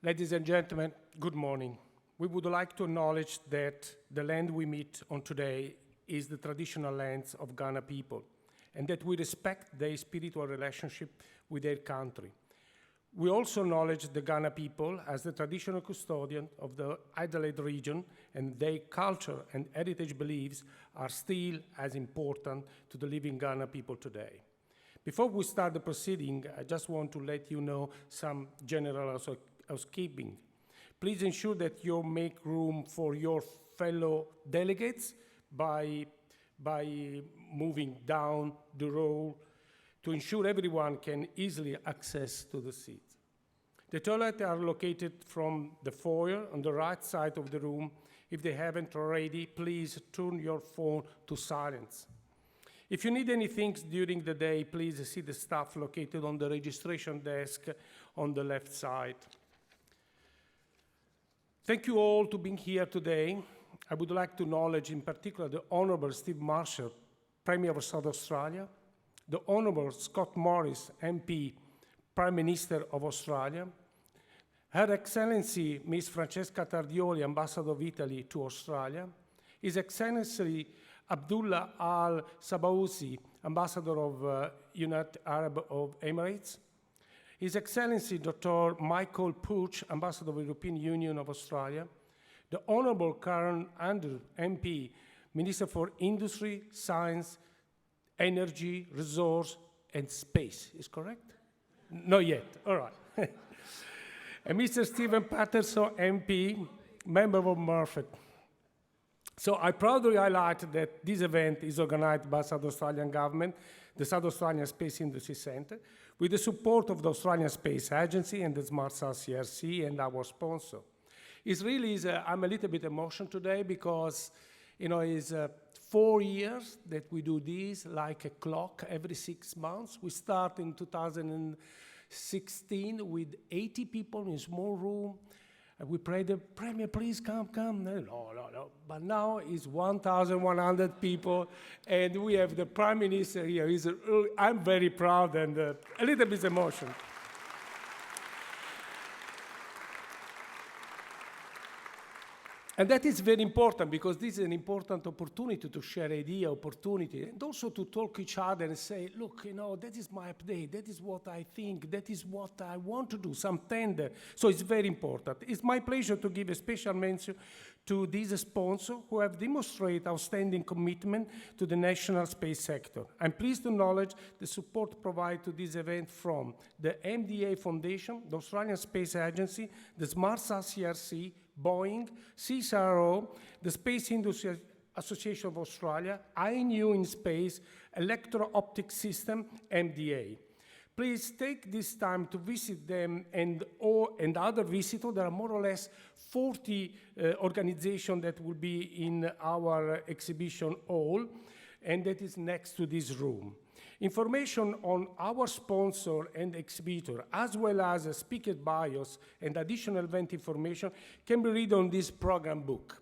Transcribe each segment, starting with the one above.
Ladies and gentlemen, good morning. We would like to acknowledge that the land we meet on today is the traditional lands of Ghana people, and that we respect their spiritual relationship with their country. We also acknowledge the Ghana people as the traditional custodian of the Adelaide region, and their culture and heritage beliefs are still as important to the living Ghana people today. Before we start the proceeding, I just want to let you know some general housekeeping. Please ensure that you make room for your fellow delegates by moving down the row to ensure everyone can easily access to the seats. The toilets are located from the foyer on the right side of the room. If they haven't already, please turn your phone to silence. If you need anything during the day, please see the staff located on the registration desk on the left side. Thank you all for being here today. I would like to acknowledge in particular the Honourable Steven Marshall, Premier of South Australia, the Honourable Scott Morrison MP, Prime Minister of Australia, Her Excellency Ms. Francesca Tardioli, Ambassador of Italy to Australia, His Excellency Abdullah Al-Sabaouzi, Ambassador of United Arab Emirates, His Excellency Dr. Michael Pooch, Ambassador of the European Union of Australia, the Honourable Karen Andrew, MP, Minister for Industry, Science, Energy, Resource, and Space. Is correct? Not yet. All right. And Mr. Stephen Patterson, MP, Member of Murphy. So I proudly highlight that this event is organized by the South Australian Government, the South Australian Space Industry Centre, with the support of the Australian Space Agency and the Smart South CRC and our sponsor. I'm a little bit emotional today because, it's 4 years that we do this like a clock every 6 months. We start in 2016 with 80 people in a small room. And we pray the Premier, please come. No. But now it's 1,100 people, and we have the Prime Minister here. I'm very proud and a little bit emotional. And that is very important because this is an important opportunity to share opportunity, and also to talk each other and say, look, that is my update, that is what I think, that is what I want to do, some tender. So it's very important. It's my pleasure to give a special mention to these sponsors who have demonstrated outstanding commitment to the national space sector. I'm pleased to acknowledge the support provided to this event from the MDA Foundation, the Australian Space Agency, the Smart South CRC, Boeing, CSIRO, the Space Industry Association of Australia, INU in Space, Electro-Optic System, MDA. Please take this time to visit them and other visitors. There are more or less 40 organizations that will be in our exhibition hall, and that is next to this room. Information on our sponsor and exhibitor, as well as speaker bios and additional event information, can be read on this program book.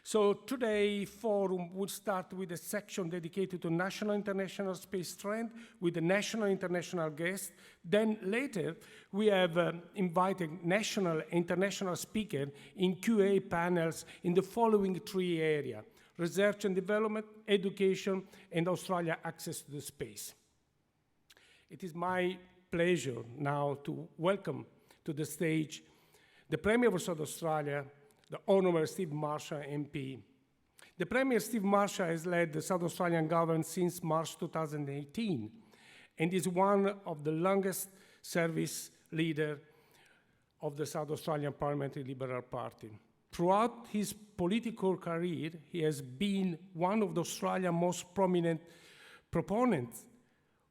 So today's forum will start with a section dedicated to national international space trend with a national international guest. Then later, we have invited national international speakers in QA panels in the following 3 areas: research and development, education, and Australia access to the space. It is my pleasure now to welcome to the stage the Premier of South Australia, the Honourable Steven Marshall MP. The Premier Steven Marshall has led the South Australian government since March 2018 and is one of the longest service leaders of the South Australian Parliamentary Liberal Party. Throughout his political career, he has been one of Australia's most prominent proponents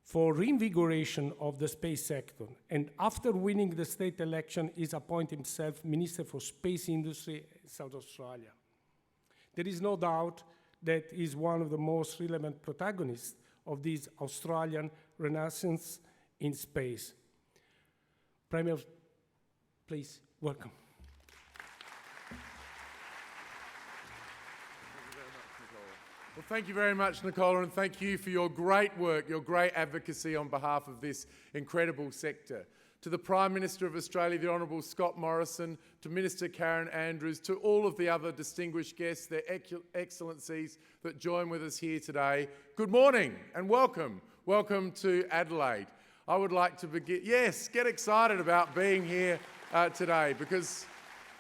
for reinvigoration of the space sector. And after winning the state election, he's appointed himself Minister for Space Industry in South Australia. There is no doubt that he's one of the most relevant protagonists of this Australian renaissance in space. Premier, please, welcome. Well, thank you very much, Nicola, and thank you for your great work, your great advocacy on behalf of this incredible sector. to the Prime Minister of Australia, the Honourable Scott Morrison, to Minister Karen Andrews, to all of the other distinguished guests, their excellencies that join with us here today. Good morning and welcome. Welcome to Adelaide. I would like to begin, yes, get excited about being here today, because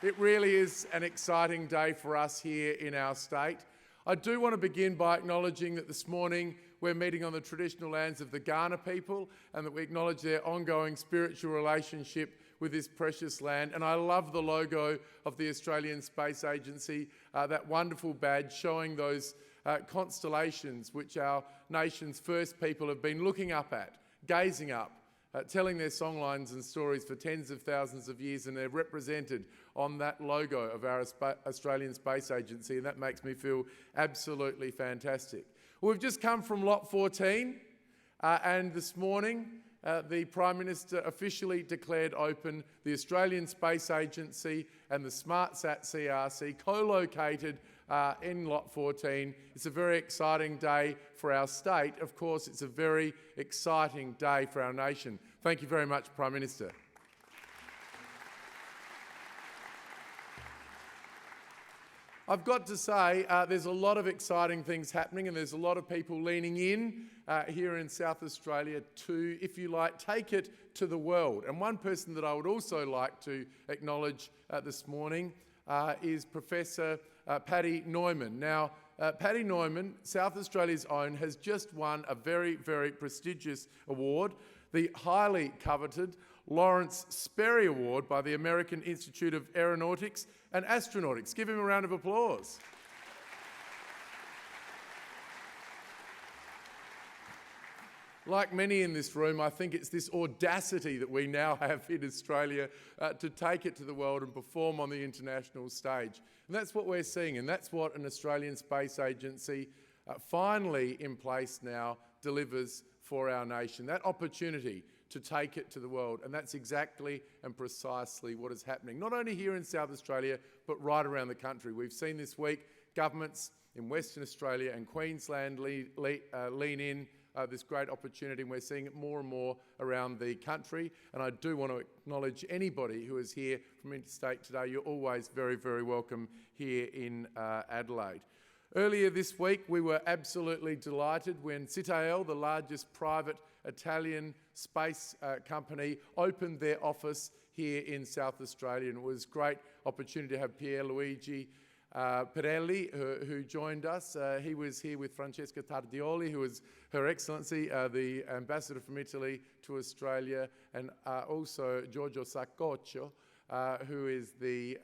it really is an exciting day for us here in our state. I do want to begin by acknowledging that this morning we're meeting on the traditional lands of the Kaurna people, and that we acknowledge their ongoing spiritual relationship with this precious land. And I love the logo of the Australian Space Agency, that wonderful badge showing those constellations which our nation's first people have been looking up at, gazing up, telling their songlines and stories for tens of thousands of years, and they're represented on that logo of our Australian Space Agency, and that makes me feel absolutely fantastic. We've just come from Lot 14, and this morning the Prime Minister officially declared open the Australian Space Agency and the SmartSat CRC, co-located in Lot 14. It's a very exciting day for our state. Of course, it's a very exciting day for our nation. Thank you very much, Prime Minister. I've got to say, there's a lot of exciting things happening, and there's a lot of people leaning in here in South Australia to, if you like, take it to the world. And one person that I would also like to acknowledge this morning is Professor Paddy Neumann. Now, Paddy Neumann, South Australia's own, has just won a very, very prestigious award, the highly coveted Lawrence Sperry Award by the American Institute of Aeronautics and Astronautics. Give him a round of applause. Like many in this room, I think it's this audacity that we now have in Australia to take it to the world and perform on the international stage. And that's what we're seeing, and that's what an Australian Space Agency finally in place now delivers for our nation. That opportunity to take it to the world, and that's exactly and precisely what is happening, not only here in South Australia, but right around the country. We've seen this week governments in Western Australia and Queensland lean in this great opportunity, and we're seeing it more and more around the country. And I do want to acknowledge anybody who is here from interstate today. You're always very, very welcome here in Adelaide. Earlier this week, we were absolutely delighted when Citael, the largest private Italian space company, opened their office here in South Australia. And it was a great opportunity to have Pierluigi Pirelli, who joined us. He was here with Francesca Tardioli, who is Her Excellency, the Ambassador from Italy to Australia, and also Giorgio Saccoccia, who is the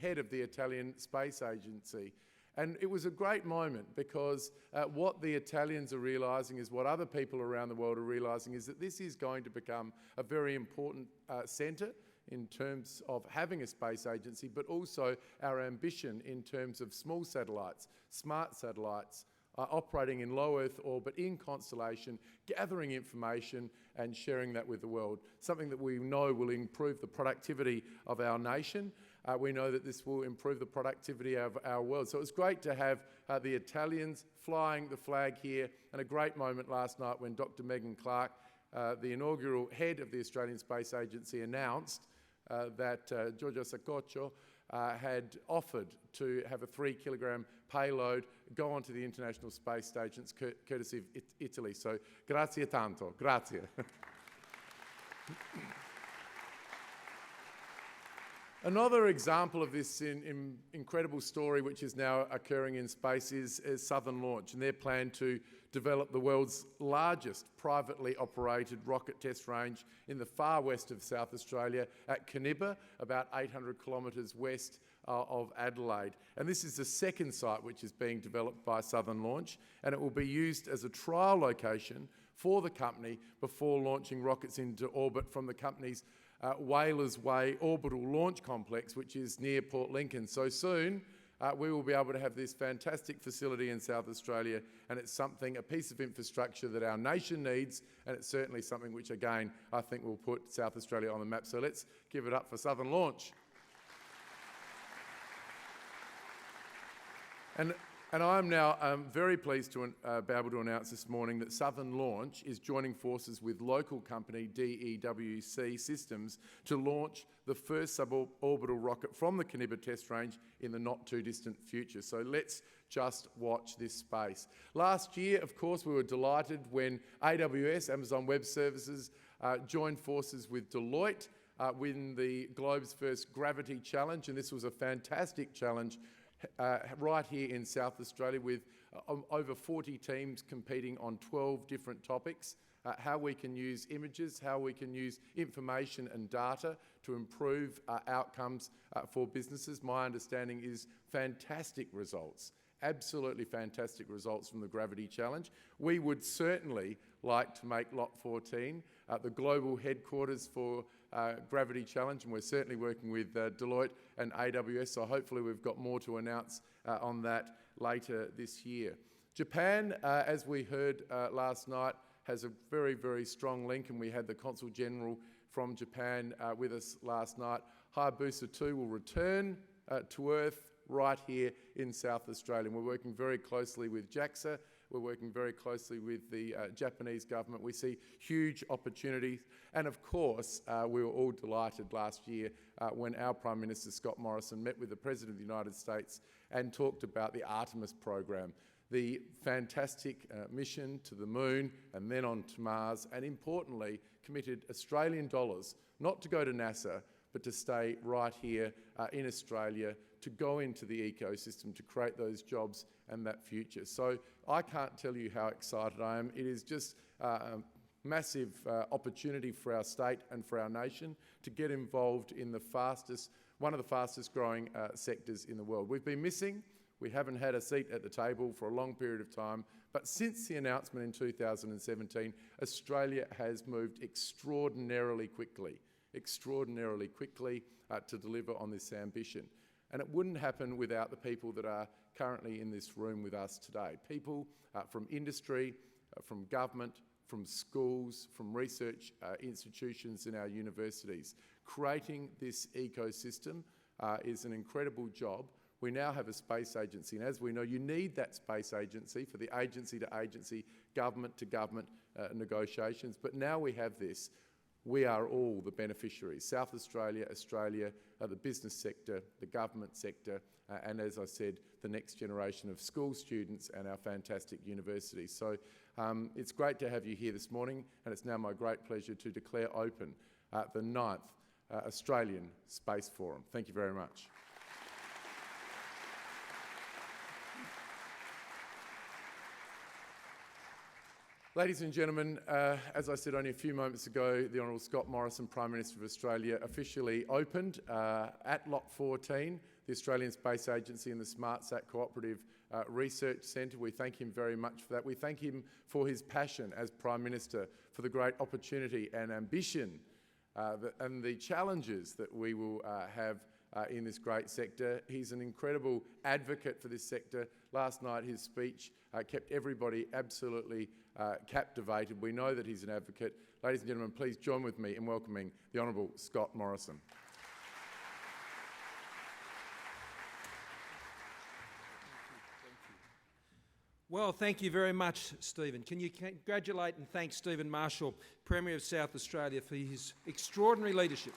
head of the Italian Space Agency. And it was a great moment, because what the Italians are realising is what other people around the world are realising, is that this is going to become a very important centre in terms of having a space agency, but also our ambition in terms of small satellites, smart satellites, operating in low Earth orbit, in constellation, gathering information and sharing that with the world, something that we know will improve the productivity of our nation. We know that this will improve the productivity of our world. So it was great to have the Italians flying the flag here, and a great moment last night when Dr. Megan Clark, the inaugural head of the Australian Space Agency, announced that Giorgio Saccoccia had offered to have a 3-kilogram payload go onto the International Space Station, courtesy of Italy. So grazie tanto, grazie. Another example of this incredible story which is now occurring in space is Southern Launch, and their plan to develop the world's largest privately operated rocket test range in the far west of South Australia at Canibba, about 800 kilometres west of Adelaide. And this is the second site which is being developed by Southern Launch, and it will be used as a trial location for the company before launching rockets into orbit from the company's Whalers Way Orbital Launch Complex, which is near Port Lincoln. So soon we will be able to have this fantastic facility in South Australia, and it's something, a piece of infrastructure that our nation needs, and it's certainly something which, again, I think will put South Australia on the map. So let's give it up for Southern Launch. And And I'm now very pleased to be able to announce this morning that Southern Launch is joining forces with local company DEWC Systems to launch the first suborbital rocket from the Caniba test range in the not too distant future. So let's just watch this space. Last year, of course, we were delighted when AWS, Amazon Web Services, joined forces with Deloitte, win the globe's first gravity challenge, and this was a fantastic challenge right here in South Australia with over 40 teams competing on 12 different topics. How we can use images, how we can use information and data to improve outcomes for businesses. My understanding is fantastic results, absolutely fantastic results from the Gravity Challenge. We would certainly like to make Lot 14 the global headquarters for Gravity Challenge, and we're certainly working with Deloitte and AWS, so hopefully we've got more to announce on that later this year. Japan, as we heard last night, has a very, very strong link, and we had the Consul General from Japan with us last night. Hayabusa 2 will return to Earth right here in South Australia. And we're working very closely with JAXA. We're working very closely with the Japanese government. We see huge opportunities. And of course, we were all delighted last year when our Prime Minister, Scott Morrison, met with the President of the United States and talked about the Artemis program, the fantastic mission to the moon and then on to Mars, and importantly, committed Australian dollars, not to go to NASA, but to stay right here in Australia, to go into the ecosystem, to create those jobs and that future. So I can't tell you how excited I am. It is just a massive opportunity for our state and for our nation to get involved in one of the fastest growing sectors in the world. We've been missing. We haven't had a seat at the table for a long period of time, but since the announcement in 2017, Australia has moved extraordinarily quickly to deliver on this ambition. And it wouldn't happen without the people that are currently in this room with us today. People from industry, from government, from schools, from research institutions in our universities. Creating this ecosystem is an incredible job. We now have a space agency, and as we know, you need that space agency for the agency-to-agency, government-to-government negotiations. But now we have this. We are all the beneficiaries. South Australia, the business sector, the government sector, and as I said, the next generation of school students and our fantastic universities. So it's great to have you here this morning, and it's now my great pleasure to declare open the 9th Australian Space Forum. Thank you very much. Ladies and gentlemen, as I said only a few moments ago, the Honourable Scott Morrison, Prime Minister of Australia, officially opened at Lot 14, the Australian Space Agency and the SmartSat Cooperative Research Centre. We thank him very much for that. We thank him for his passion as Prime Minister, for the great opportunity and ambition and the challenges that we will have in this great sector. He's an incredible advocate for this sector. Last night his speech kept everybody absolutely captivated. We know that he's an advocate. Ladies and gentlemen, please join with me in welcoming the Honourable Scott Morrison. Well, thank you very much, Stephen. Can you congratulate and thank Steven Marshall, Premier of South Australia, for his extraordinary leadership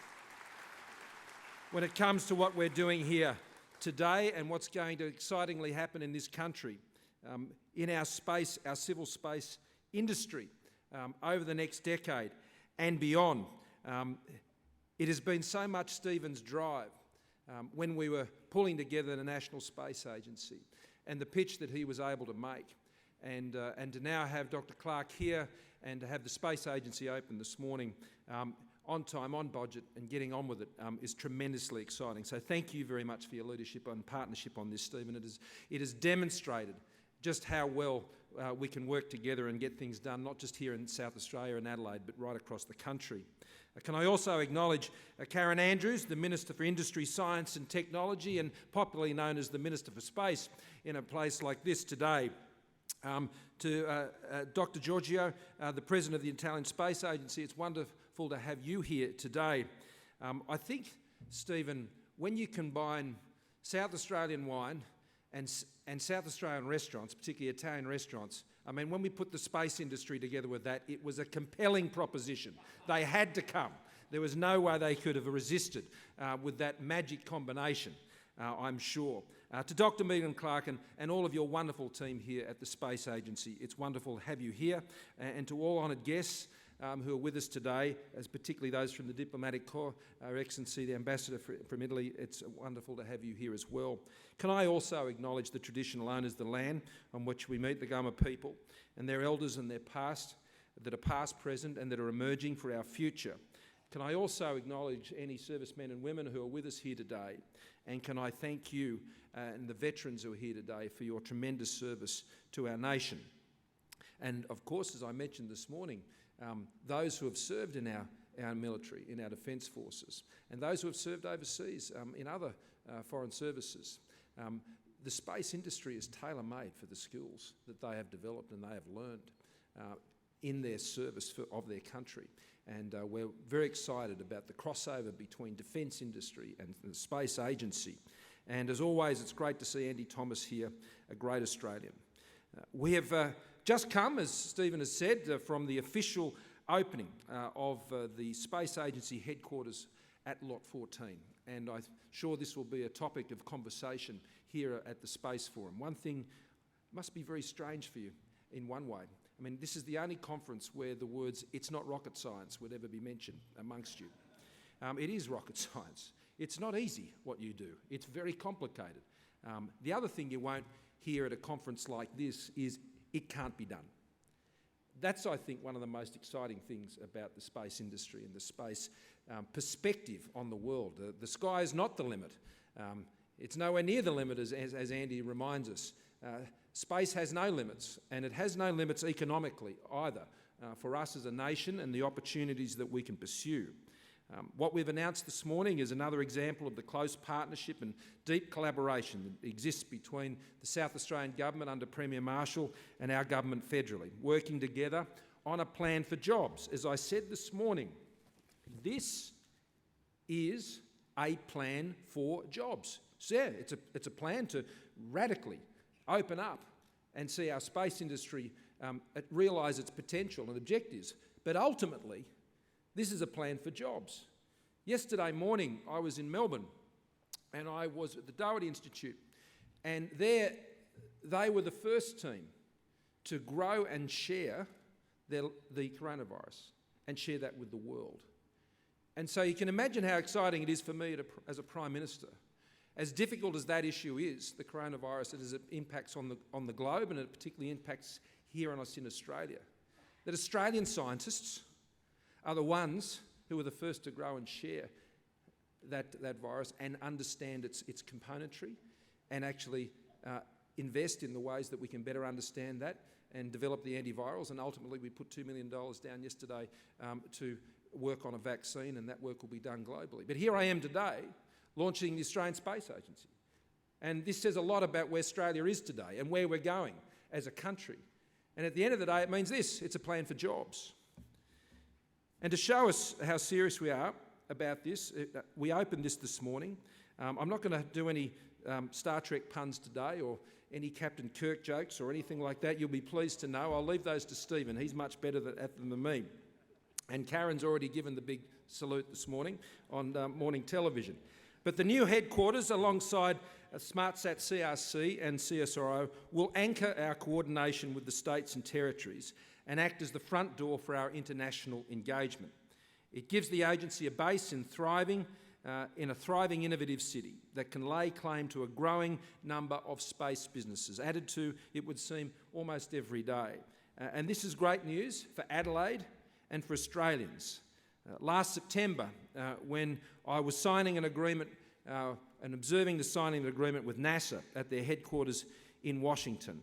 when it comes to what we're doing here today and what's going to excitingly happen in this country, in our space, our civil space industry, over the next decade and beyond. It has been so much Stephen's drive when we were pulling together the National Space Agency and the pitch that he was able to make, and to now have Dr. Clark here and to have the Space Agency open this morning on time, on budget, and getting on with it is tremendously exciting. So thank you very much for your leadership and partnership on this, Stephen. It has demonstrated just how well we can work together and get things done, not just here in South Australia and Adelaide, but right across the country. Can I also acknowledge Karen Andrews, the Minister for Industry, Science and Technology, and popularly known as the Minister for Space in a place like this today. To Dr. Giorgio, the President of the Italian Space Agency, it's wonderful to have you here today. I think, Stephen, when you combine South Australian wine and South Australian restaurants, particularly Italian restaurants, I mean, when we put the space industry together with that, it was a compelling proposition. They had to come. There was no way they could have resisted with that magic combination, I'm sure. To Dr. Megan Clark and all of your wonderful team here at the Space Agency, it's wonderful to have you here. And to all honoured guests who are with us today, as particularly those from the Diplomatic Corps, Her Excellency the Ambassador from Italy, it's wonderful to have you here as well. Can I also acknowledge the traditional owners of the land on which we meet, the Gumma people, and their elders and their past, that are past, present, and that are emerging for our future. Can I also acknowledge any servicemen and women who are with us here today? And can I thank you and the veterans who are here today for your tremendous service to our nation. And of course, as I mentioned this morning, those who have served in our military, in our defence forces, and those who have served overseas in other foreign services. The space industry is tailor-made for the skills that they have developed and they have learned in their service of their country. And we're very excited about the crossover between defence industry and the space agency. And as always, it's great to see Andy Thomas here, a great Australian. We have just come, as Stephen has said, from the official opening of the Space Agency headquarters at Lot 14. And I'm sure this will be a topic of conversation here at the Space Forum. One thing must be very strange for you in one way. I mean, this is the only conference where the words, "it's not rocket science," would ever be mentioned amongst you. It is rocket science. It's not easy what you do. It's very complicated. The other thing you won't hear at a conference like this is it can't be done. That's, I think, one of the most exciting things about the space industry and the space perspective on the world. The sky is not the limit. It's nowhere near the limit, as Andy reminds us. Space has no limits, and it has no limits economically either for us as a nation and the opportunities that we can pursue. What we've announced this morning is another example of the close partnership and deep collaboration that exists between the South Australian Government under Premier Marshall and our government federally, working together on a plan for jobs. As I said this morning, this is a plan for jobs. So yeah, it's a plan to radically open up and see our space industry realise its potential and objectives. But ultimately, this is a plan for jobs. Yesterday morning, I was in Melbourne and I was at the Doherty Institute, and there they were the first team to grow and share the coronavirus and share that with the world. And so you can imagine how exciting it is for me as a Prime Minister. As difficult as that issue is, the coronavirus, as it impacts on the globe, and it particularly impacts here on us in Australia, that Australian scientists are the ones who are the first to grow and share that virus and understand its componentry and actually invest in the ways that we can better understand that and develop the antivirals. And ultimately, we put $2 million down yesterday to work on a vaccine, and that work will be done globally. But here I am today, launching the Australian Space Agency. And this says a lot about where Australia is today and where we're going as a country. And at the end of the day, it means this: it's a plan for jobs. And to show us how serious we are about this, we opened this morning. I'm not going to do any Star Trek puns today or any Captain Kirk jokes or anything like that. You'll be pleased to know. I'll leave those to Stephen. He's much better at them than me. And Karen's already given the big salute this morning on morning television. But the new headquarters, alongside SmartSat CRC and CSIRO, will anchor our coordination with the states and territories and act as the front door for our international engagement. It gives the agency a base in a thriving, innovative city that can lay claim to a growing number of space businesses, added to, it would seem, almost every day. And this is great news for Adelaide and for Australians. Last September, when I was signing an agreement and observing the signing of an agreement with NASA at their headquarters in Washington,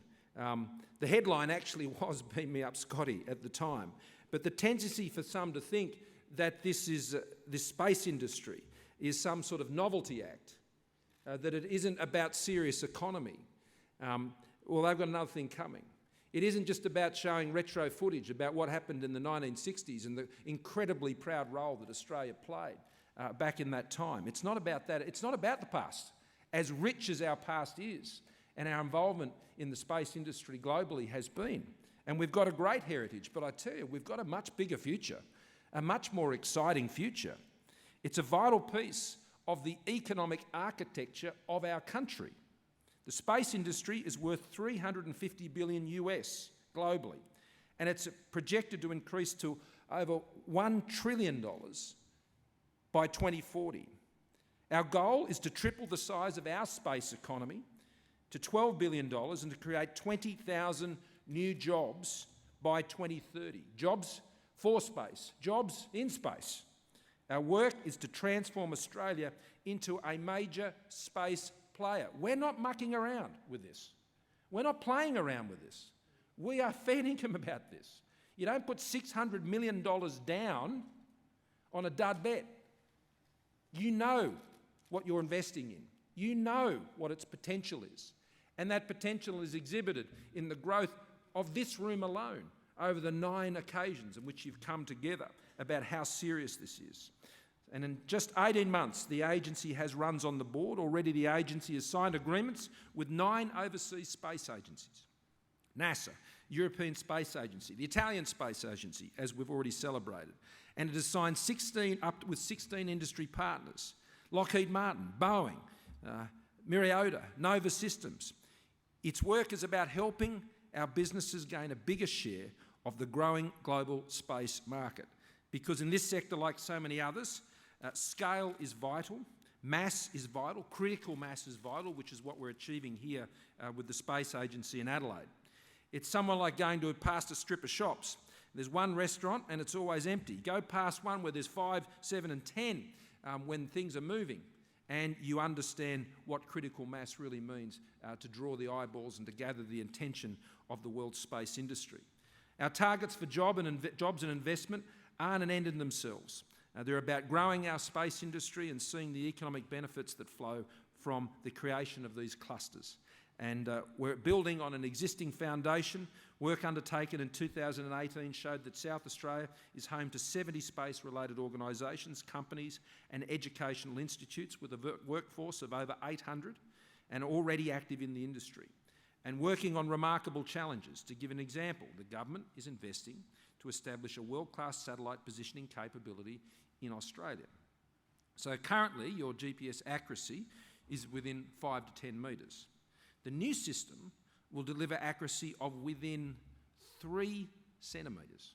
the headline actually was "Beam me up, Scotty," at the time. But the tendency for some to think that this space industry is some sort of novelty act, that it isn't about serious economy. Well, they've got another thing coming. It isn't just about showing retro footage about what happened in the 1960s and the incredibly proud role that Australia played back in that time. It's not about that. It's not about the past, as rich as our past is. And our involvement in the space industry globally has been. And we've got a great heritage, but I tell you, we've got a much bigger future, a much more exciting future. It's a vital piece of the economic architecture of our country. The space industry is worth $350 billion US globally, and it's projected to increase to over $1 trillion by 2040. Our goal is to triple the size of our space economy to $12 billion and to create 20,000 new jobs by 2030. Jobs for space, jobs in space. Our work is to transform Australia into a major space player. We're not mucking around with this. We're not playing around with this. We are fair income about this. You don't put $600 million down on a dud bet. You know what you're investing in. You know what its potential is. And that potential is exhibited in the growth of this room alone over the 9 occasions in which you've come together about how serious this is. And in just 18 months, the agency has runs on the board. Already the agency has signed agreements with 9 overseas space agencies. NASA, European Space Agency, the Italian Space Agency, as we've already celebrated. And it has signed 16 industry partners. Lockheed Martin, Boeing, Myriota, Nova Systems. Its work is about helping our businesses gain a bigger share of the growing global space market. Because in this sector, like so many others, scale is vital, mass is vital, critical mass is vital, which is what we're achieving here with the Space Agency in Adelaide. It's somewhat like going past a strip of shops. There's one restaurant and it's always empty. Go past one where there's 5, 7 and 10 when things are moving, and you understand what critical mass really means to draw the eyeballs and to gather the attention of the world's space industry. Our targets for jobs and investment aren't an end in themselves. They're about growing our space industry and seeing the economic benefits that flow from the creation of these clusters. And we're building on an existing foundation. Work undertaken in 2018 showed that South Australia is home to 70 space-related organisations, companies and educational institutes with a workforce of over 800 and already active in the industry and working on remarkable challenges. To give an example, the government is investing to establish a world-class satellite positioning capability in Australia. So currently your GPS accuracy is within 5 to 10 metres. The new system will deliver accuracy of within 3 centimetres.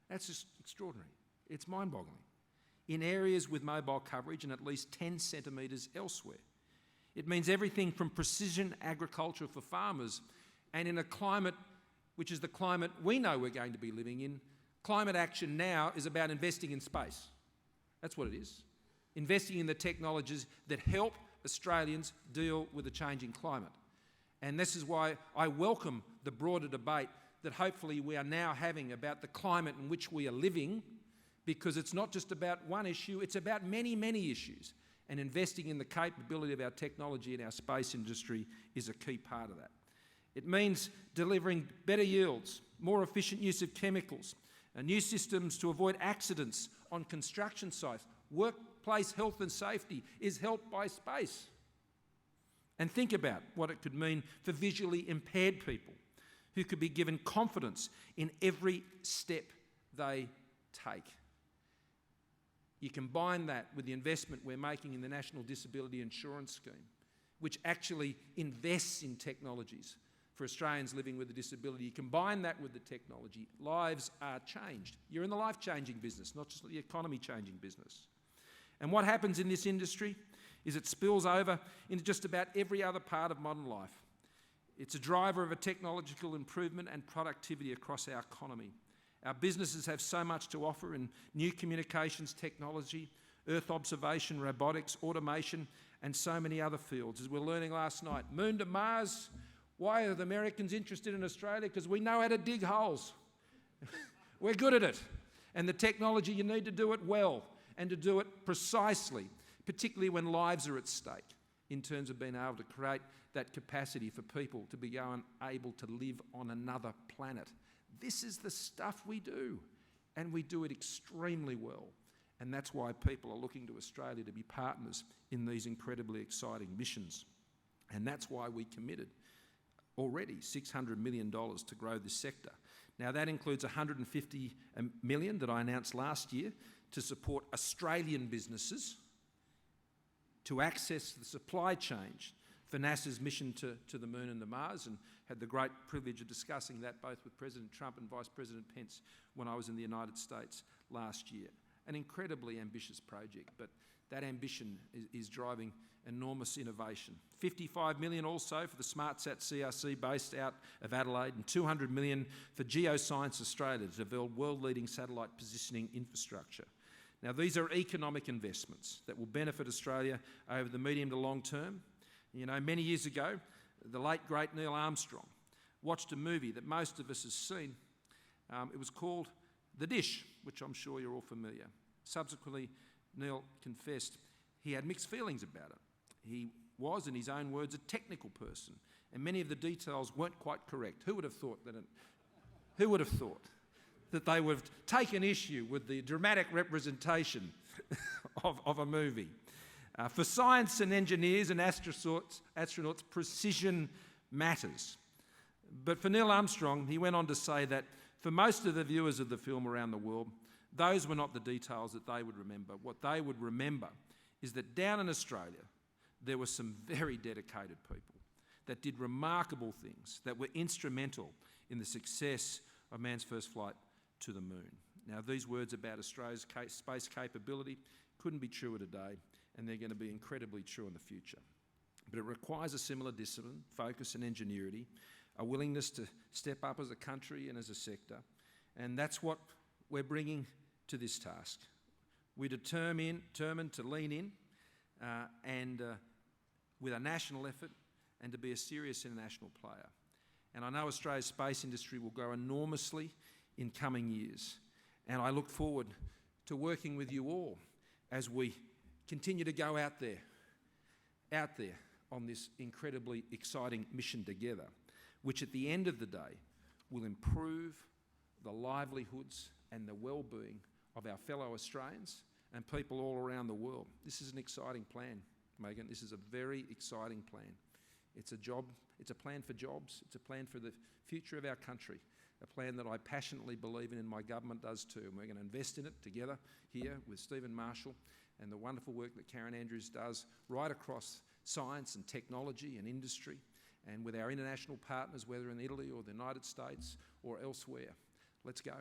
That's just extraordinary. It's mind-boggling. In areas with mobile coverage and at least 10 centimetres elsewhere. It means everything from precision agriculture for farmers, and in a climate which is the climate we know we're going to be living in, climate action now is about investing in space. That's what it is. Investing in the technologies that help Australians deal with a changing climate. And this is why I welcome the broader debate that hopefully we are now having about the climate in which we are living, because it's not just about one issue, it's about many, many issues. And investing in the capability of our technology and our space industry is a key part of that. It means delivering better yields, more efficient use of chemicals, new systems to avoid accidents on construction sites. Workplace health and safety is helped by space. And think about what it could mean for visually impaired people who could be given confidence in every step they take. You combine that with the investment we're making in the National Disability Insurance Scheme, which actually invests in technologies for Australians living with a disability. You combine that with the technology, lives are changed. You're in the life-changing business, not just the economy-changing business. And what happens in this industry is it spills over into just about every other part of modern life. It's a driver of a technological improvement and productivity across our economy. Our businesses have so much to offer in new communications technology, Earth observation, robotics, automation, and so many other fields. As we were learning last night, moon to Mars. Why are the Americans interested in Australia? Because we know how to dig holes. We're good at it. And the technology, you need to do it well and to do it precisely, particularly when lives are at stake in terms of being able to create that capacity for people to be able to live on another planet. This is the stuff we do, and we do it extremely well. And that's why people are looking to Australia to be partners in these incredibly exciting missions. And that's why we committed already $600 million to grow this sector. Now that includes $150 million that I announced last year to support Australian businesses to access the supply chain for NASA's mission to the Moon and the Mars, and had the great privilege of discussing that both with President Trump and Vice President Pence when I was in the United States last year. An incredibly ambitious project, but that ambition is driving enormous innovation. $55 million also for the SmartSat CRC based out of Adelaide, and $200 million for Geoscience Australia to develop world-leading satellite positioning infrastructure. Now, these are economic investments that will benefit Australia over the medium to long term. You know, many years ago, the late, great Neil Armstrong watched a movie that most of us have seen. It was called The Dish, which I'm sure you're all familiar. Subsequently, Neil confessed he had mixed feelings about it. He was, in his own words, a technical person, and many of the details weren't quite correct. Who would have thought that they would have taken issue with the dramatic representation of a movie? For science and engineers and astronauts, precision matters. But for Neil Armstrong, he went on to say that for most of the viewers of the film around the world, those were not the details that they would remember. What they would remember is that down in Australia, there were some very dedicated people that did remarkable things, that were instrumental in the success of man's first flight to the moon. Now, these words about Australia's space capability couldn't be truer today, and they're going to be incredibly true in the future. But it requires a similar discipline, focus and ingenuity, a willingness to step up as a country and as a sector, and that's what we're bringing to this task. We're determined to lean in and with a national effort and to be a serious international player. And I know Australia's space industry will grow enormously in coming years, and I look forward to working with you all as we continue to go out there on this incredibly exciting mission together, which at the end of the day will improve the livelihoods and the well-being of our fellow Australians and people all around the world. This is an exciting plan, Megan. This is a very exciting plan. It's a plan for jobs. It's a plan for the future of our country, a plan that I passionately believe in and my government does too. And we're going to invest in it together here with Steven Marshall and the wonderful work that Karen Andrews does right across science and technology and industry, and with our international partners, whether in Italy or the United States or elsewhere. Let's go.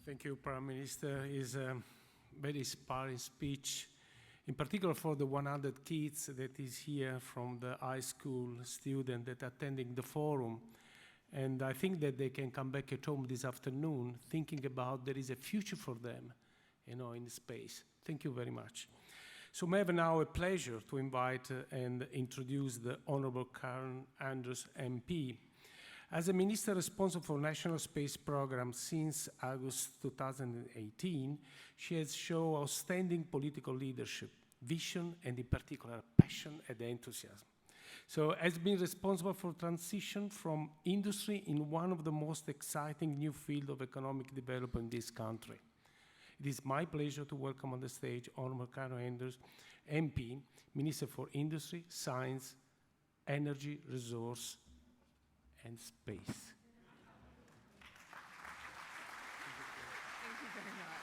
Thank you, Prime Minister. It's a very inspiring speech, in particular for the 100 kids that is here from the high school student that are attending the forum. And I think that they can come back at home this afternoon thinking about there is a future for them, you know, in space. Thank you very much. So I have now a pleasure to invite and introduce the Honourable Karen Andrews MP. As a minister responsible for National Space Programme since August 2018, she has shown outstanding political leadership, vision, and in particular, passion and enthusiasm. So has been responsible for transition from industry in one of the most exciting new fields of economic development in this country. It is my pleasure to welcome on the stage Honourable Karen Andrews MP, Minister for Industry, Science, Energy, Resource, and Space. Thank you very much.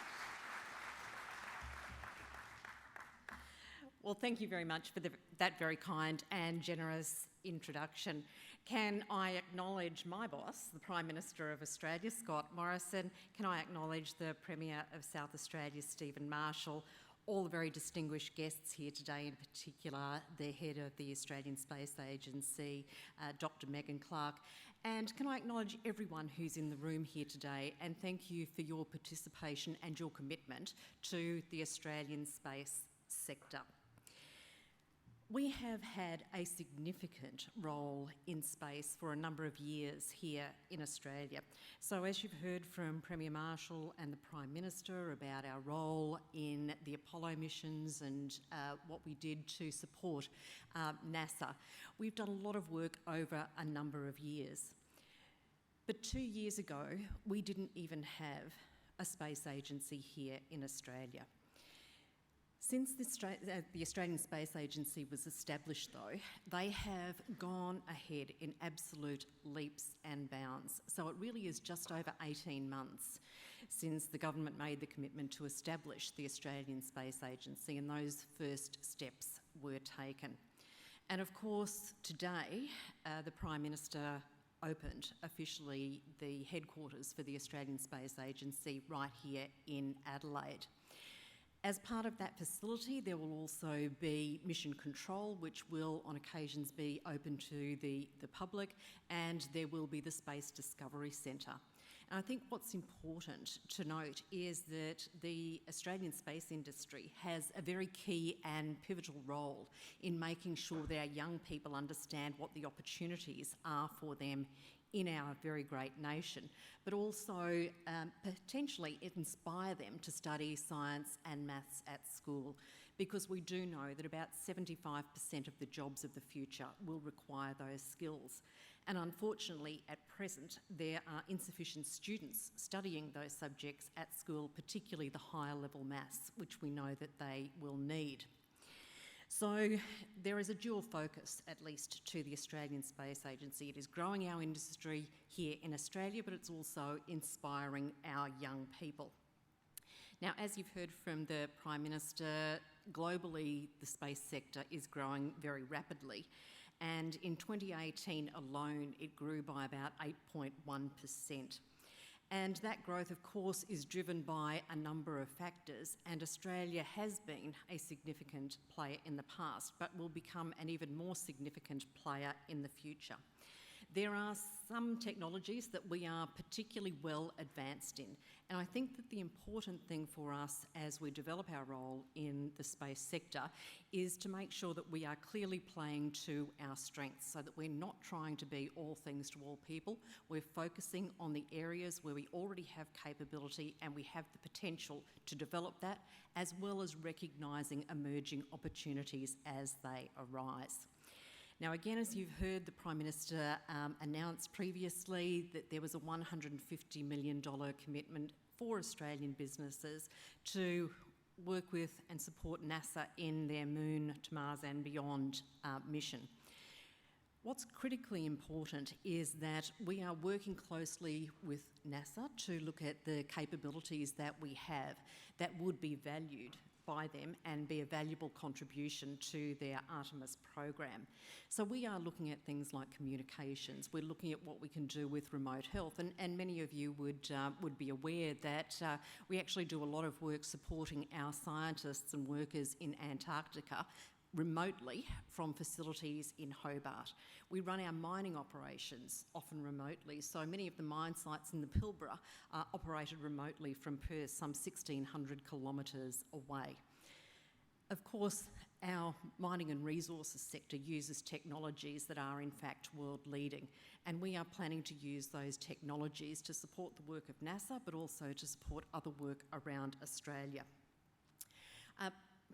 Well, thank you very much for that very kind and generous introduction. Can I acknowledge my boss, the Prime Minister of Australia, Scott Morrison? Can I acknowledge the Premier of South Australia, Steven Marshall? All the very distinguished guests here today, in particular the head of the Australian Space Agency, Dr. Megan Clark. And can I acknowledge everyone who's in the room here today, and thank you for your participation and your commitment to the Australian space sector. We have had a significant role in space for a number of years here in Australia. So as you've heard from Premier Marshall and the Prime Minister about our role in the Apollo missions and what we did to support NASA, we've done a lot of work over a number of years. But 2 years ago, we didn't even have a space agency here in Australia. Since the Australian Space Agency was established, though, they have gone ahead in absolute leaps and bounds. So it really is just over 18 months since the government made the commitment to establish the Australian Space Agency, and those first steps were taken. And of course, today, the Prime Minister opened officially the headquarters for the Australian Space Agency right here in Adelaide. As part of that facility, there will also be mission control, which will on occasions be open to the public, and there will be the Space Discovery Centre. And I think what's important to note is that the Australian space industry has a very key and pivotal role in making sure that our young people understand what the opportunities are for them in our very great nation, but also potentially inspire them to study science and maths at school, because we do know that about 75% of the jobs of the future will require those skills. And unfortunately, at present, there are insufficient students studying those subjects at school, particularly the higher level maths, which we know that they will need. So there is a dual focus, at least, to the Australian Space Agency. It is growing our industry here in Australia, but it's also inspiring our young people. Now, as you've heard from the Prime Minister, globally the space sector is growing very rapidly. And in 2018 alone, it grew by about 8.1%. And that growth, of course, is driven by a number of factors, and Australia has been a significant player in the past, but will become an even more significant player in the future. There are some technologies that we are particularly well advanced in, and I think that the important thing for us as we develop our role in the space sector is to make sure that we are clearly playing to our strengths, so that we're not trying to be all things to all people. We're focusing on the areas where we already have capability and we have the potential to develop that, as well as recognising emerging opportunities as they arise. Now, again, as you've heard, the Prime Minister announced previously that there was a $150 million commitment for Australian businesses to work with and support NASA in their Moon to Mars and beyond mission. What's critically important is that we are working closely with NASA to look at the capabilities that we have that would be valued by them and be a valuable contribution to their Artemis program. So we are looking at things like communications. We're looking at what we can do with remote health, and many of you would be aware that we actually do a lot of work supporting our scientists and workers in Antarctica remotely from facilities in Hobart. We run our mining operations often remotely, so many of the mine sites in the Pilbara are operated remotely from Perth, some 1,600 kilometres away. Of course, our mining and resources sector uses technologies that are in fact world leading, and we are planning to use those technologies to support the work of NASA, but also to support other work around Australia.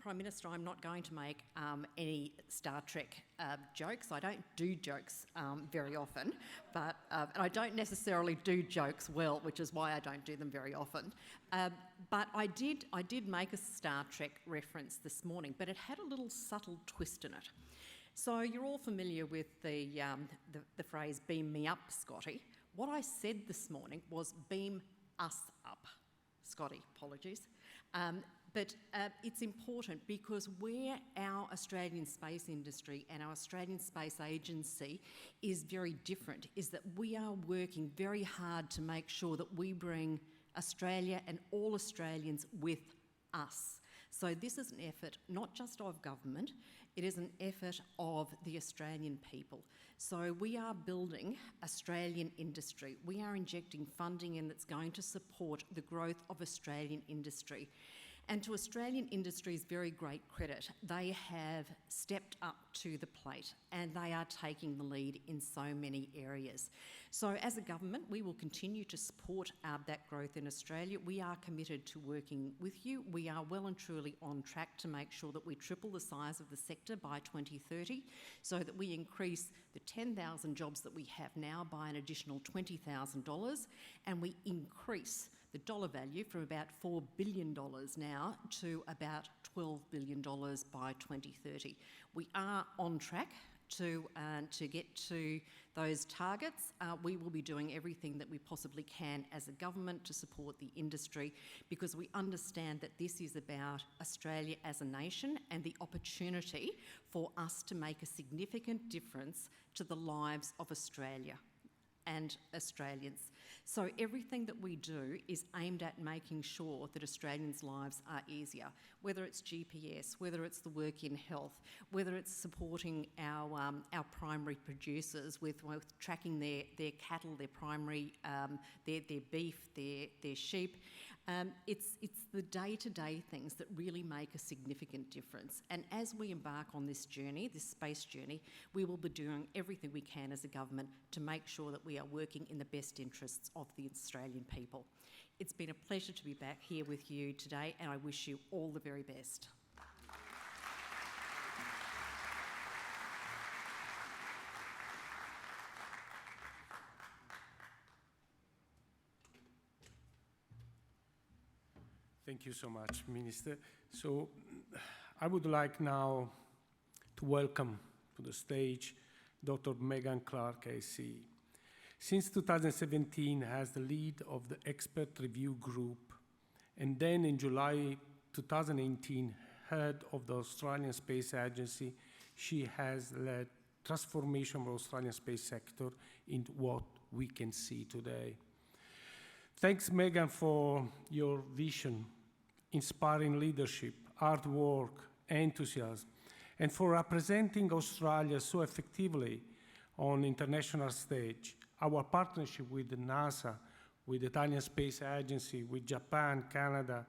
Prime Minister, I'm not going to make any Star Trek jokes. I don't do jokes very often, but and I don't necessarily do jokes well, which is why I don't do them very often. But I did make a Star Trek reference this morning, but it had a little subtle twist in it. So you're all familiar with the phrase "beam me up, Scotty." What I said this morning was "beam us up." Scotty, apologies. But it's important because where our Australian space industry and our Australian Space Agency is very different is that we are working very hard to make sure that we bring Australia and all Australians with us. So this is an effort not just of government, it is an effort of the Australian people. So we are building Australian industry. We are injecting funding in that's going to support the growth of Australian industry. And to Australian industry's very great credit, they have stepped up to the plate and they are taking the lead in so many areas. So as a government, we will continue to support that growth in Australia. We are committed to working with you. We are well and truly on track to make sure that we triple the size of the sector by 2030, so that we increase the 10,000 jobs that we have now by an additional $20,000, and we increase the dollar value from about $4 billion now to about $12 billion by 2030. We are on track to get to those targets. We will be doing everything that we possibly can as a government to support the industry, because we understand that this is about Australia as a nation and the opportunity for us to make a significant difference to the lives of Australia and Australians. So everything that we do is aimed at making sure that Australians' lives are easier, whether it's GPS, whether it's the work in health, whether it's supporting our primary producers with tracking their cattle, their primary, their beef, their sheep. It's the day-to-day things that really make a significant difference. And as we embark on this journey, this space journey, we will be doing everything we can as a government to make sure that we are working in the best interests of the Australian people. It's been a pleasure to be back here with you today, and I wish you all the very best. Thank you so much, Minister. So I would like now to welcome to the stage Dr. Megan Clark, AC. Since 2017, has the lead of the expert review group, and then in July 2018, head of the Australian Space Agency. She has led transformation of the Australian space sector into what we can see today. Thanks, Megan, for your vision, inspiring leadership, hard work, enthusiasm, and for representing Australia so effectively on international stage. Our partnership with NASA, with the Italian Space Agency, with Japan, Canada,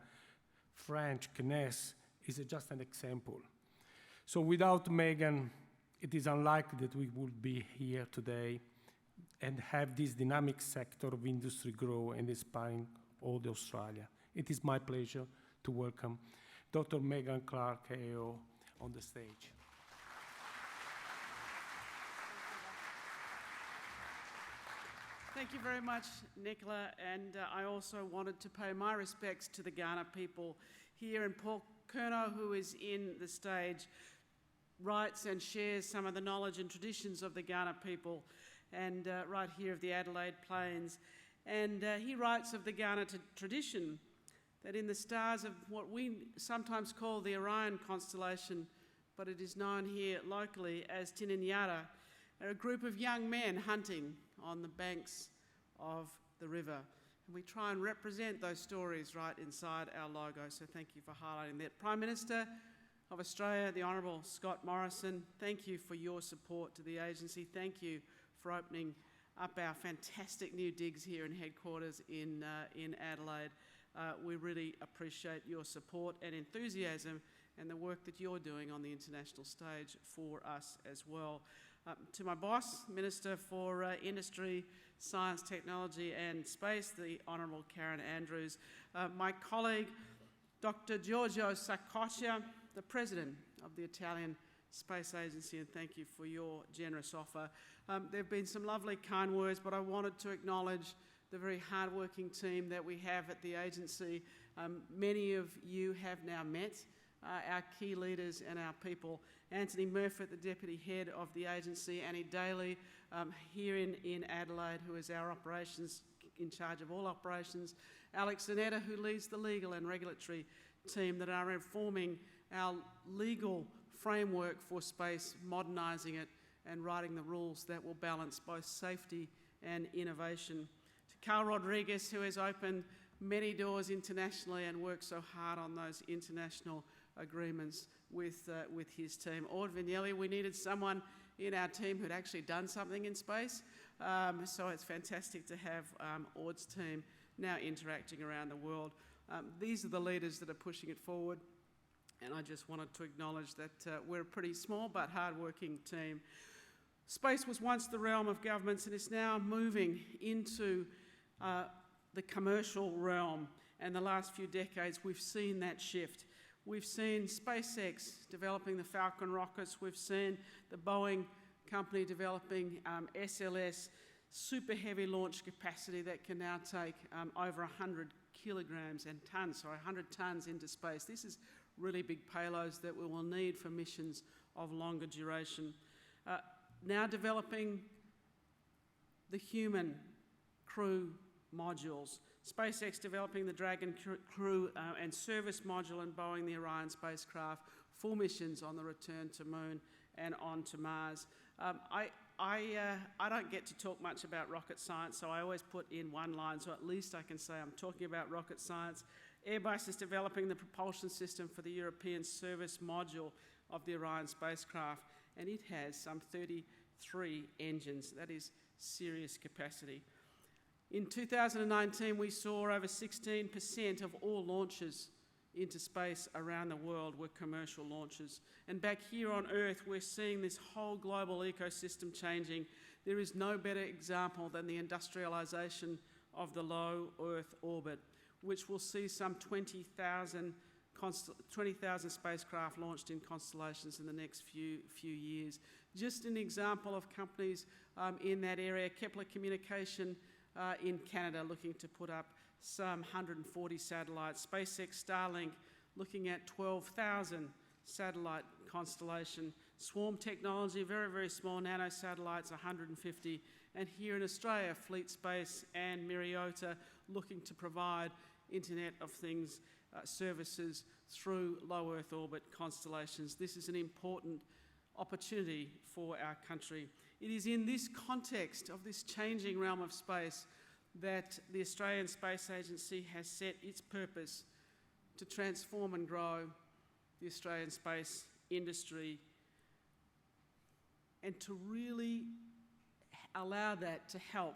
French, CNES, is just an example. So without Megan, it is unlikely that we would be here today and have this dynamic sector of industry grow and inspiring all the Australia. It is my pleasure to welcome Dr. Megan Clark, AO, on the stage. Thank you very much, Nicola, and I also wanted to pay my respects to the Kaurna people here, and Paul Curnow, who is in the stage, writes and shares some of the knowledge and traditions of the Kaurna people, and right here of the Adelaide Plains. And he writes of the Kaurna tradition that in the stars of what we sometimes call the Orion constellation, but it is known here locally as Tininyara, are a group of young men hunting on the banks of the river. And we try and represent those stories right inside our logo, so thank you for highlighting that. Prime Minister of Australia, the Honourable Scott Morrison, thank you for your support to the agency. Thank you for opening up our fantastic new digs here in headquarters in Adelaide. We really appreciate your support and enthusiasm and the work that you're doing on the international stage for us as well. To my boss, Minister for Industry, Science, Technology and Space, the Honourable Karen Andrews, my colleague, Dr. Giorgio Saccoccia, the President of the Italian Space Agency, and thank you for your generous offer. There have been some lovely kind words, but I wanted to acknowledge the very hard-working team that we have at the agency. Many of you have now met our key leaders and our people. Anthony Murfitt, the Deputy Head of the agency, Annie Daly here in Adelaide, who is our operations, in charge of all operations, Alex Zanetta, who leads the legal and regulatory team that are informing our legal framework for space, modernising it and writing the rules that will balance both safety and innovation. To Carl Rodriguez, who has opened many doors internationally and worked so hard on those international agreements with his team. Ord Vignelli, we needed someone in our team who'd actually done something in space, so it's fantastic to have Ord's team now interacting around the world. These are the leaders that are pushing it forward, and I just wanted to acknowledge that we're a pretty small but hard-working team. Space was once the realm of governments and is now moving into the commercial realm, and the last few decades we've seen that shift. We've seen SpaceX developing the Falcon rockets, we've seen the Boeing company developing SLS, super heavy launch capacity that can now take over 100 kilograms and tons, 100 tons into space. This is really big payloads that we will need for missions of longer duration. Now developing the human crew modules. SpaceX developing the Dragon crew and service module, and Boeing the Orion spacecraft for missions on the return to Moon and on to Mars. I don't get to talk much about rocket science, so I always put in one line, so at least I can say I'm talking about rocket science. Airbus is developing the propulsion system for the European service module of the Orion spacecraft, and it has some 33 engines. That is serious capacity. In 2019, we saw over 16% of all launches into space around the world were commercial launches. And back here on Earth, we're seeing this whole global ecosystem changing. There is no better example than the industrialization of the low Earth orbit, which will see some 20,000 spacecraft launched in constellations in the next few years. Just an example of companies in that area, Kepler Communication in Canada looking to put up some 140 satellites. SpaceX Starlink looking at 12,000 satellite constellation. Swarm Technology, very, very small nanosatellites, 150. And here in Australia, Fleet Space and Myriota looking to provide Internet of Things services through low Earth orbit constellations. This is an important opportunity for our country. It is in this context of this changing realm of space that the Australian Space Agency has set its purpose to transform and grow the Australian space industry, and to really allow that to help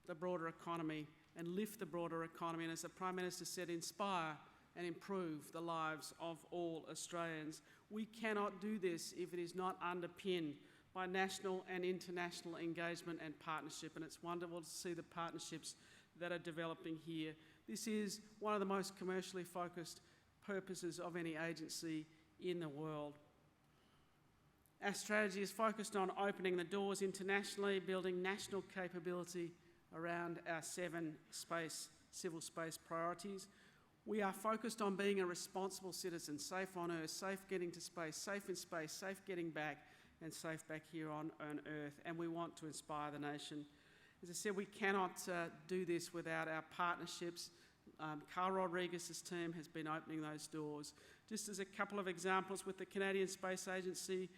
the broader economy and lift the broader economy, and as the Prime Minister said, inspire and improve the lives of all Australians. We cannot do this if it is not underpinned by national and international engagement and partnership, and it's wonderful to see the partnerships that are developing here. This is one of the most commercially focused purposes of any agency in the world. Our strategy is focused on opening the doors internationally, building national capability around our 7 civil space priorities. We are focused on being a responsible citizen, safe on Earth, safe getting to space, safe in space, safe getting back, and safe back here on Earth, and we want to inspire the nation. As I said, we cannot do this without our partnerships. Carl Rodriguez's team has been opening those doors. Just as a couple of examples, with the Canadian Space Agency,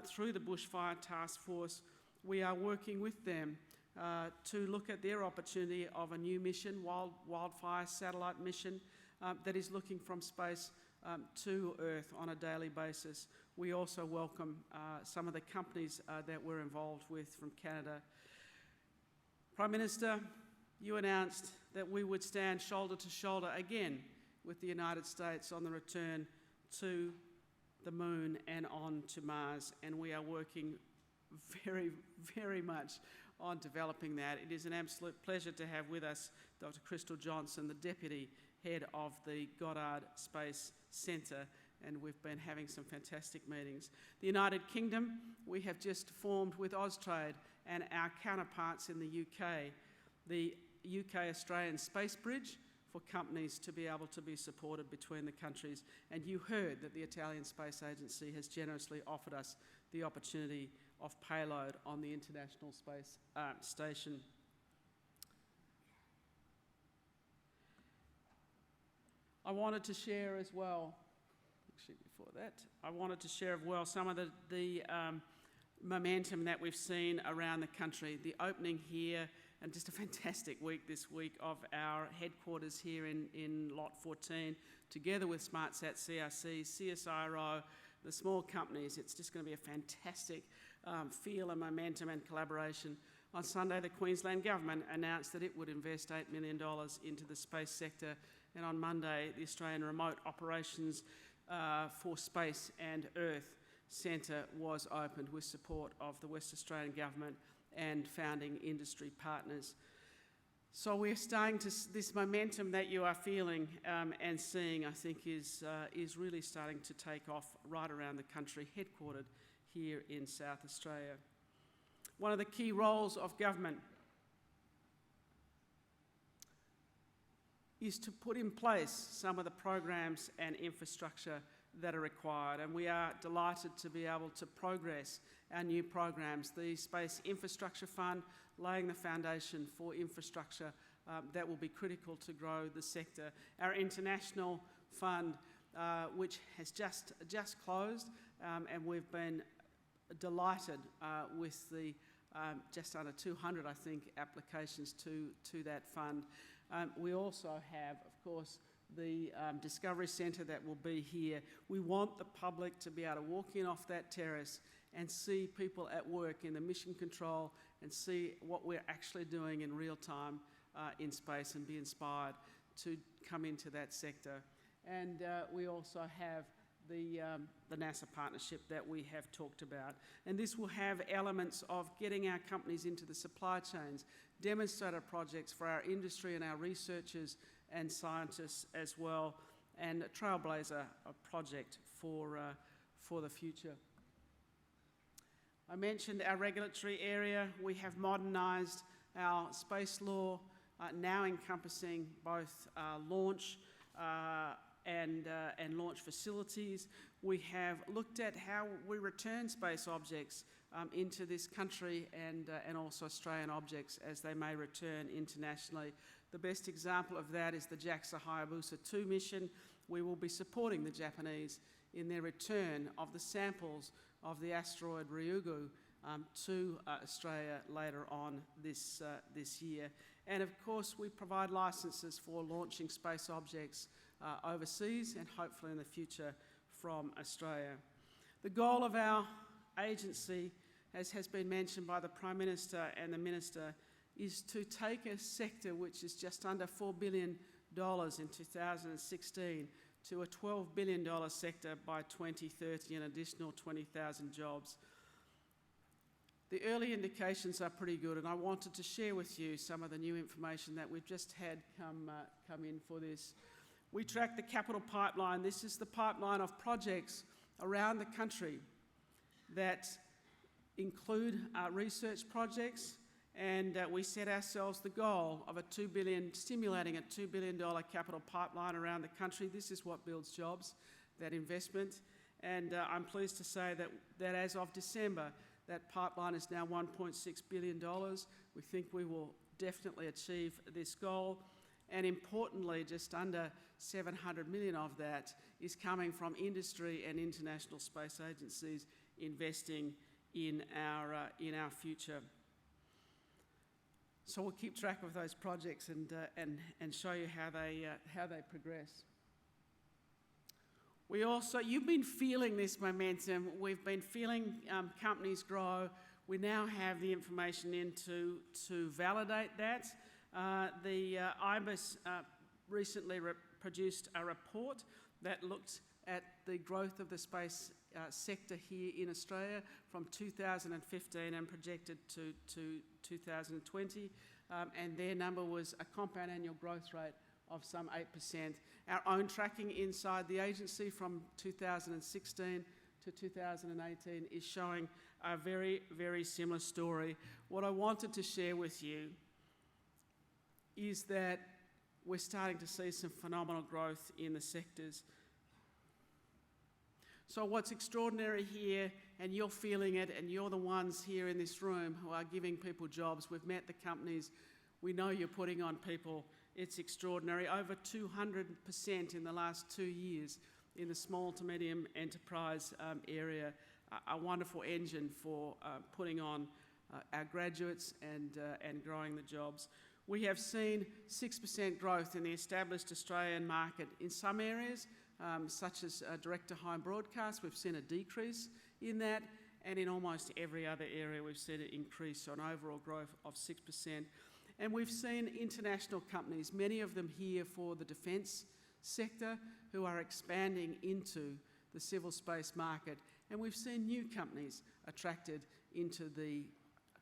through the Bushfire Task Force, we are working with them to look at their opportunity of a new mission, wildfire satellite mission, that is looking from space to Earth on a daily basis. We also welcome some of the companies that we're involved with from Canada. Prime Minister, you announced that we would stand shoulder to shoulder again with the United States on the return to the Moon and on to Mars, and we are working very, very much on developing that. It is an absolute pleasure to have with us Dr. Crystal Johnson, the Deputy Head of the Goddard Space Centre, and we've been having some fantastic meetings. The United Kingdom, we have just formed with Austrade and our counterparts in the UK, the UK-Australian Space Bridge for companies to be able to be supported between the countries. And you heard that the Italian Space Agency has generously offered us the opportunity of payload on the International Space Station. I wanted to share as well, actually before that, I wanted to share as well some of the momentum that we've seen around the country. The opening here, and just a fantastic week this week, of our headquarters here in Lot 14, together with SmartSat CRC, CSIRO, the small companies. It's just going to be a fantastic feel and momentum and collaboration. On Sunday, the Queensland Government announced that it would invest $8 million into the space sector, and on Monday, the Australian Remote Operations for Space and Earth Centre was opened with support of the West Australian Government and founding industry partners. So we're starting to, this momentum that you are feeling and seeing, I think, is really starting to take off right around the country, headquartered here in South Australia. One of the key roles of government is to put in place some of the programs and infrastructure that are required, and we are delighted to be able to progress our new programs. The Space Infrastructure Fund, laying the foundation for infrastructure that will be critical to grow the sector. Our International Fund, which has just closed, and we've been delighted with the just under 200, I think, applications to that fund. We also have, of course, the Discovery Centre that will be here. We want the public to be able to walk in off that terrace and see people at work in the mission control and see what we're actually doing in real time in space and be inspired to come into that sector. And we also have the NASA partnership that we have talked about. And this will have elements of getting our companies into the supply chains, demonstrator projects for our industry and our researchers and scientists as well, and a trailblazer project for the future. I mentioned our regulatory area. We have modernised our space law, now encompassing both launch and launch facilities. We have looked at how we return space objects into this country and also Australian objects as they may return internationally. The best example of that is the JAXA Hayabusa 2 mission. We will be supporting the Japanese in their return of the samples of the asteroid Ryugu to Australia later on this year. And of course, we provide licences for launching space objects overseas and hopefully in the future from Australia. The goal of our agency, as has been mentioned by the Prime Minister and the Minister, is to take a sector which is just under $4 billion in 2016 to a $12 billion sector by 2030, an additional 20,000 jobs. The early indications are pretty good, and I wanted to share with you some of the new information that we've just had come in for this. We track the capital pipeline. This is the pipeline of projects around the country that include research projects, and we set ourselves the goal of stimulating a $2 billion capital pipeline around the country. This is what builds jobs, that investment. And I'm pleased to say that as of December, that pipeline is now $1.6 billion. We think we will definitely achieve this goal. And importantly, just under 700 million of that is coming from industry and international space agencies investing in our future. So we'll keep track of those projects and show you how they progress. We also, you've been feeling this momentum. We've been feeling companies grow. We now have the information in to validate that. The IBIS recently produced a report that looked at the growth of the space sector here in Australia from 2015 and projected to 2020, and their number was a compound annual growth rate of some 8%. Our own tracking inside the agency from 2016 to 2018 is showing a very, very similar story. What I wanted to share with you is that we're starting to see some phenomenal growth in the sectors. So what's extraordinary here, and you're feeling it, and you're the ones here in this room who are giving people jobs. We've met the companies. We know you're putting on people. It's extraordinary. Over 200% in the last 2 years in the small to medium enterprise area. A wonderful engine for putting on our graduates and growing the jobs. We have seen 6% growth in the established Australian market. In some areas, such as direct-to-home broadcast, we've seen a decrease in that, and in almost every other area we've seen an increase, so an overall growth of 6%. And we've seen international companies, many of them here for the defence sector, who are expanding into the civil space market. And we've seen new companies attracted into the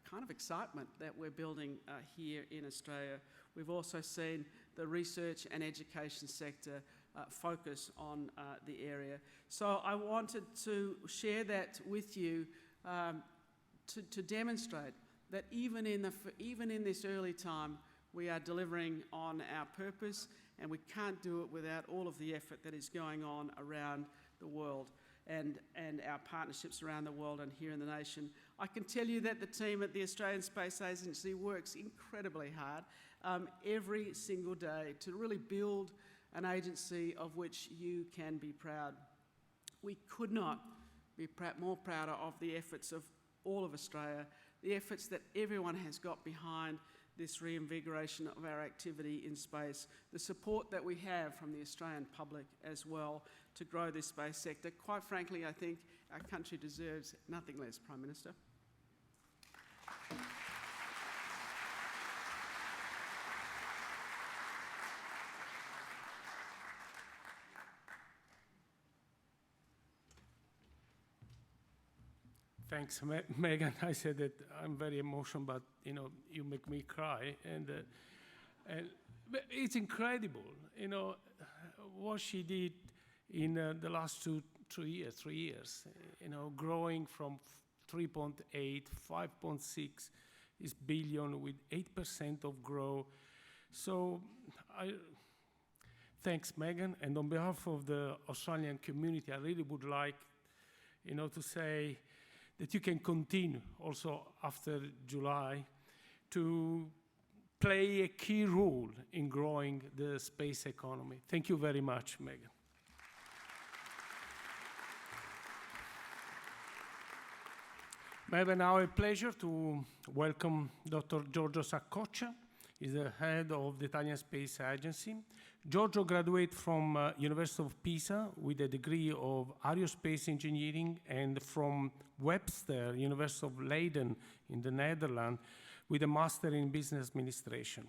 kind of excitement that we're building here in Australia. We've also seen the research and education sector focus on the area. So I wanted to share that with you to demonstrate that even in this early time, we are delivering on our purpose, and we can't do it without all of the effort that is going on around the world and our partnerships around the world and here in the nation. I can tell you that the team at the Australian Space Agency works incredibly hard every single day to really build an agency of which you can be proud. We could not be more prouder of the efforts of all of Australia, the efforts that everyone has got behind this reinvigoration of our activity in space, the support that we have from the Australian public as well to grow this space sector. Quite frankly, I think our country deserves nothing less, Prime Minister. Thanks, Megan. I said that I'm very emotional, but you make me cry, and but it's incredible. What she did in the last 3 years. Growing from 3.8, 5.6 is billion with 8% of growth. So thanks, Megan, and on behalf of the Australian community, I really would like, to say that you can continue also after July to play a key role in growing the space economy. Thank you very much, Megan. I have now a pleasure to welcome Dr. Giorgio Saccoccia. He's the head of the Italian Space Agency. Giorgio graduated from University of Pisa with a degree of aerospace engineering, and from Webster, University of Leiden in the Netherlands, with a master in business administration.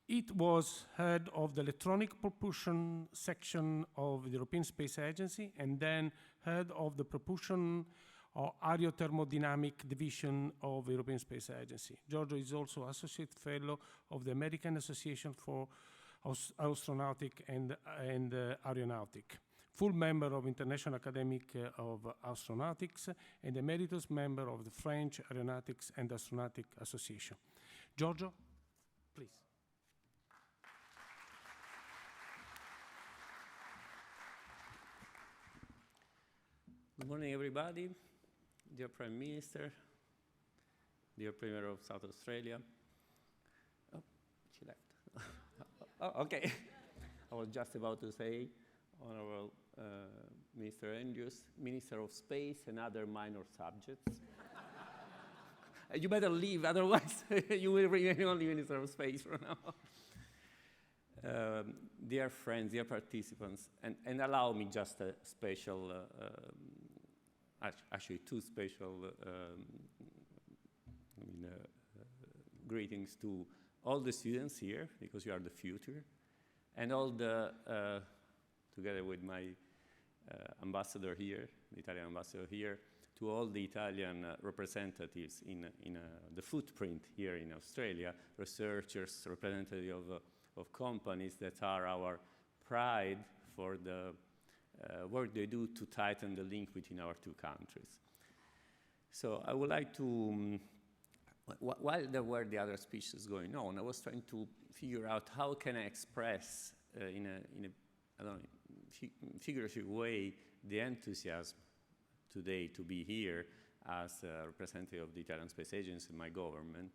It was head of the electronic propulsion section of the European Space Agency, and then head of the propulsion or aerothermodynamic division of the European Space Agency. Giorgio is also Associate Fellow of the American Association for Astronautic and Aeronautic, full member of International Academy of Astronautics, and emeritus member of the French Aeronautics and Astronautic Association. Giorgio, please. Good morning, everybody. Dear Prime Minister, dear Premier of South Australia. Oh, she left. Oh, okay. I was just about to say, Honorable Minister Andrews, Minister of Space and other minor subjects. You better leave, otherwise you will remain only Minister of Space from now on. Dear friends, dear participants, and allow me just a special actually two special greetings to all the students here, because you are the future, and all the, together with my ambassador here, the Italian ambassador here, to all the Italian representatives in the footprint here in Australia, researchers, representatives of companies that are our pride for the work they do to tighten the link between our two countries. So I would like to, while there were the other speeches going on, I was trying to figure out how can I express in a figurative way the enthusiasm today to be here as a representative of the Italian Space Agency and my government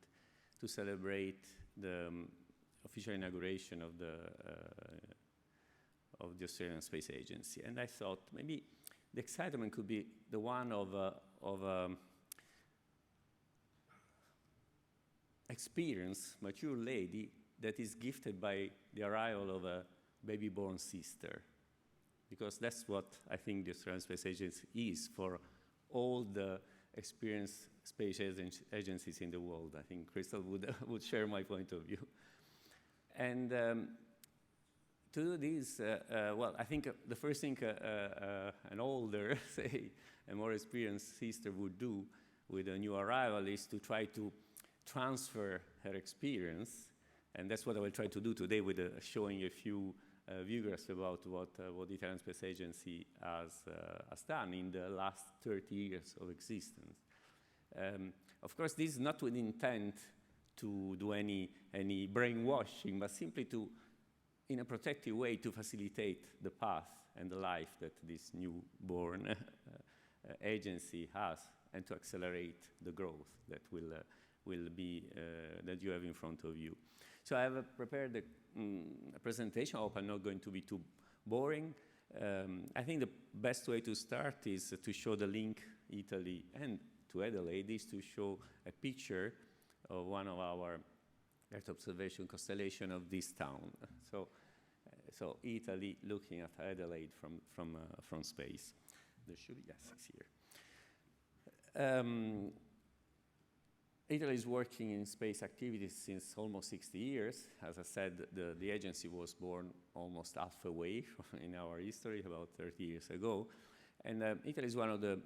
to celebrate the official inauguration of the Australian Space Agency. And I thought maybe the excitement could be the one of experienced, mature lady that is gifted by the arrival of a baby-born sister. Because that's what I think the Australian Space Agency is for all the experienced space agencies in the world. I think Crystal would, would share my point of view. And to do this, well, I think the first thing an older, say, a more experienced sister would do with a new arrival is to try to transfer her experience. And that's what I will try to do today with showing a few figures about what the Italian Space Agency has done in the last 30 years of existence. Of course, this is not with intent to do any brainwashing, but simply to, in a protective way, to facilitate the path and the life that this newborn agency has, and to accelerate the growth that will be that you have in front of you. So I have prepared a presentation. I hope I'm not going to be too boring. I think the best way to start is to show the link Italy and to Adelaide is to show a picture of one of our Earth observation constellation of this town. So Italy looking at Adelaide from space. There should be, yes, it's here. Italy is working in space activities since almost 60 years. As I said, the agency was born almost halfway in our history, about 30 years ago. And Italy is one of the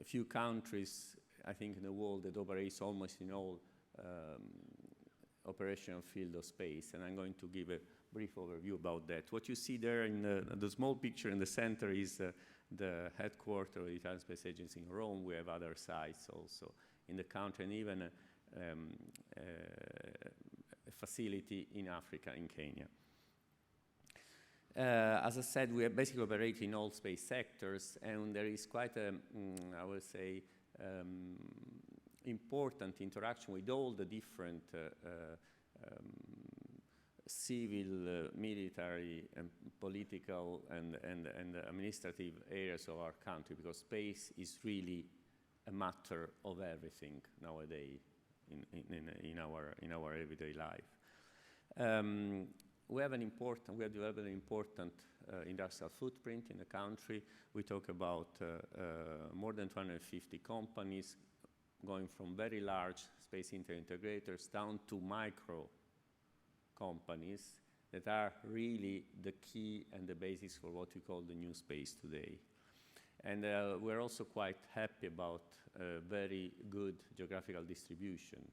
few countries, I think, in the world that operates almost in all operational field of space. And I'm going to give a brief overview about that. What you see there in the small picture in the center is the headquarters of the Italian Space Agency in Rome. We have other sites also in the country, and even a facility in Africa, in Kenya. As I said, we basically operate in all space sectors, and there is quite a, I would say, important interaction with all the different civil, military, and political, and administrative areas of our country, because space is really a matter of everything nowadays in our everyday life. We have developed an important industrial footprint in the country. We talk about more than 250 companies, going from very large space integrators down to micro companies that are really the key and the basis for what we call the new space today. And we're also quite happy about very good geographical distribution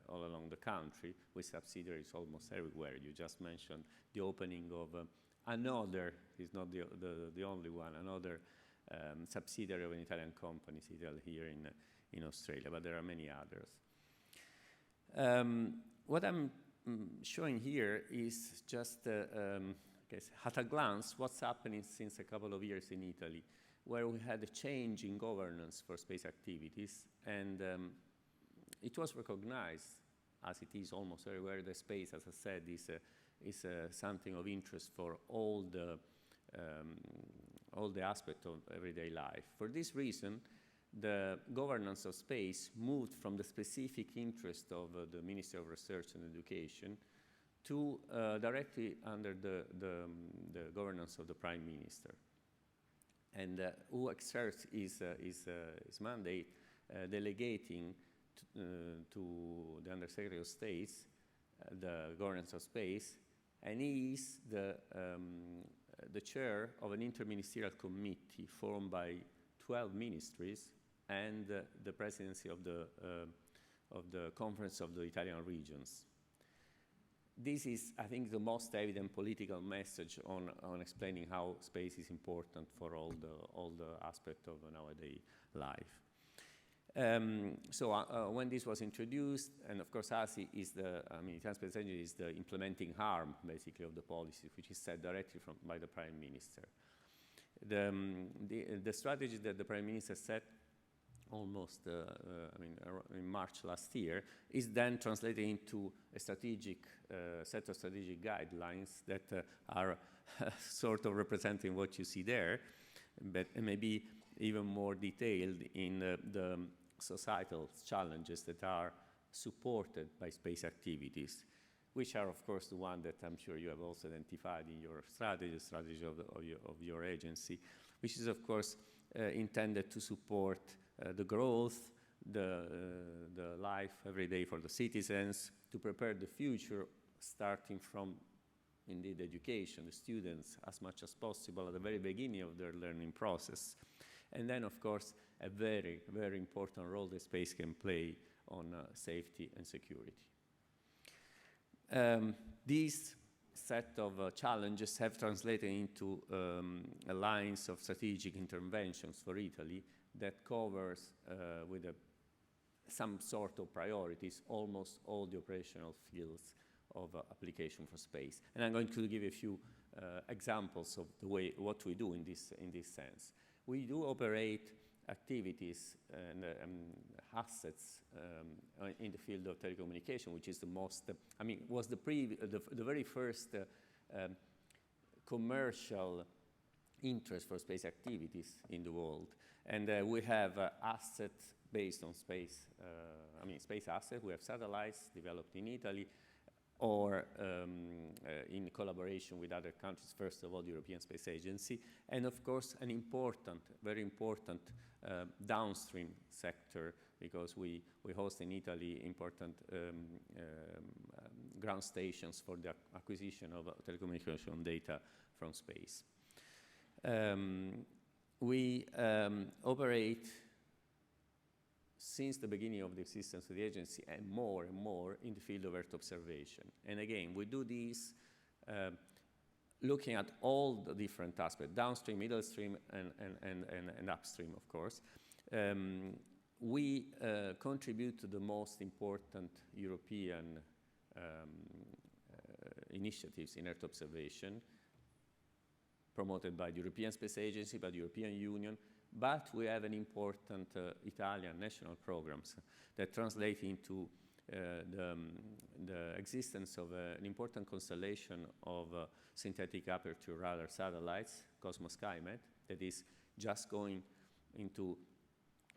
all along the country, with subsidiaries almost everywhere. You just mentioned the opening of another, it's not the only one, another subsidiary of an Italian company here in Australia, but there are many others. What I'm showing here is just, at a glance, what's happening since a couple of years in Italy, where we had a change in governance for space activities, and it was recognized, as it is almost everywhere, that space, as I said, is something of interest for all the aspects of everyday life. For this reason, the governance of space moved from the specific interest of the Ministry of Research and Education to directly under the governance of the Prime Minister. And who exerts his mandate, delegating to the Undersecretary of State the governance of space, and he is the chair of an interministerial committee formed by 12 ministries and the presidency of the Conference of the Italian Regions. This is, I think, the most evident political message on explaining how space is important for all the aspects of nowadays life. When this was introduced, and of course ASI is Italian Space Agency is the implementing arm, basically, of the policy, which is set directly by the Prime Minister. The strategy that the Prime Minister set almost, in March last year, is then translated into a strategic set of strategic guidelines that are sort of representing what you see there, but maybe even more detailed in the societal challenges that are supported by space activities, which are, of course, the one that I'm sure you have also identified in your strategy of your agency, which is, of course, intended to support the growth, the life every day for the citizens, to prepare the future, starting from indeed education, the students as much as possible at the very beginning of their learning process. And then, of course, a very, very important role that space can play on safety and security. These set of challenges have translated into lines of strategic interventions for Italy that covers with some sort of priorities almost all the operational fields of application for space. And I'm going to give a few examples of the way what we do in this sense. We do operate activities and assets in the field of telecommunication, which is the most, was the very first commercial interest for space activities in the world. And we have assets based on space, space assets. We have satellites developed in Italy or in collaboration with other countries, first of all, the European Space Agency, and of course, an important, very important downstream sector, because we host in Italy important ground stations for the acquisition of telecommunication data from space. We operate since the beginning of the existence of the agency and more in the field of Earth observation. And again, we do this looking at all the different aspects, downstream, middle stream, and upstream, of course. We contribute to the most important European initiatives in Earth observation, promoted by the European Space Agency, by the European Union, but we have an important Italian national programs that translate into the existence of an important constellation of synthetic aperture radar satellites, Cosmos SkyMed, that is just going into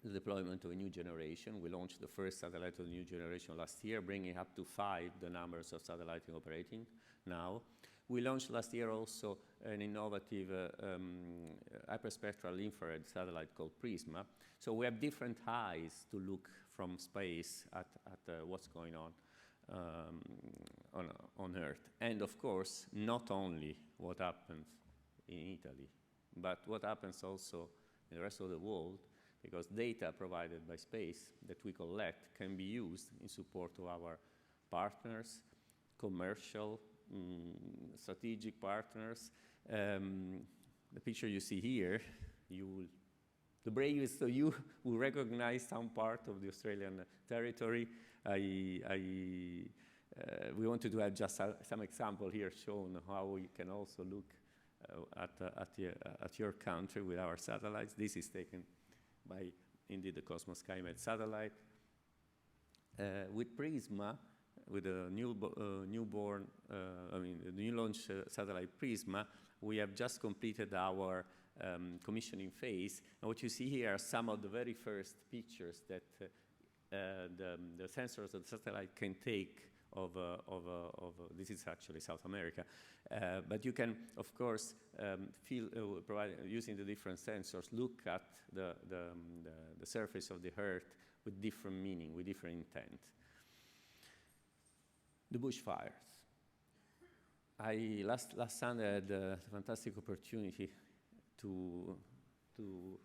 the deployment of a new generation. We launched the first satellite of the new generation last year, bringing up to 5 the numbers of satellites operating now. We launched last year also an innovative hyperspectral infrared satellite called Prisma. So we have different eyes to look from space at what's going on Earth. And of course, not only what happens in Italy, but what happens also in the rest of the world, because data provided by space that we collect can be used in support of our partners, commercial, strategic partners. The picture you see here, the bravest of you will recognize some part of the Australian territory. We wanted to have just some example here shown how we can also look at your country with our satellites. This is taken by, indeed, the Cosmos SkyMed satellite. With Prisma, with the the new launch satellite Prisma, we have just completed our commissioning phase. And what you see here are some of the very first pictures that the sensors of the satellite can take of this is actually South America. But you can, of course, using the different sensors, look at the surface of the Earth with different meaning, with different intent. The bushfires. Last Sunday had the fantastic opportunity to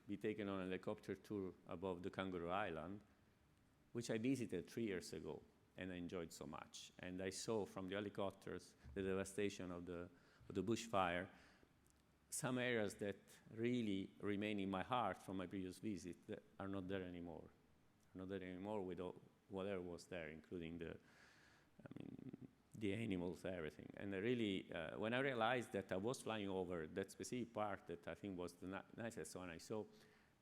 be taken on a helicopter tour above the Kangaroo Island, which I visited 3 years ago, and I enjoyed so much. And I saw from the helicopters the devastation of the bushfire, some areas that really remain in my heart from my previous visit that are not there anymore. Not there anymore with whatever was there, including the animals, everything. And I really, when I realized that I was flying over that specific part that I think was the nicest one I saw,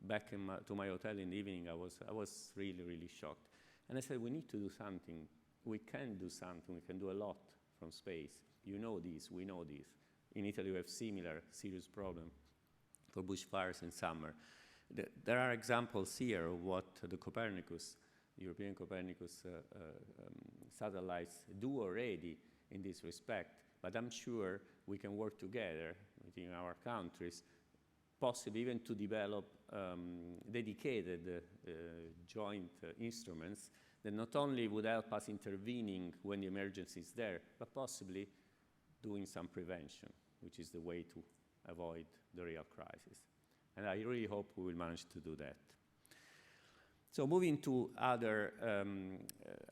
back to my hotel in the evening, I was really, really shocked. And I said, we need to do something. We can do something. We can do a lot from space. You know this. We know this. In Italy, we have similar serious problem for bushfires in summer. There are examples here of what the European Copernicus satellites do already in this respect, but I'm sure we can work together within our countries possibly even to develop dedicated joint instruments that not only would help us intervening when the emergency is there, but possibly doing some prevention, which is the way to avoid the real crisis. And I really hope we will manage to do that. So moving to other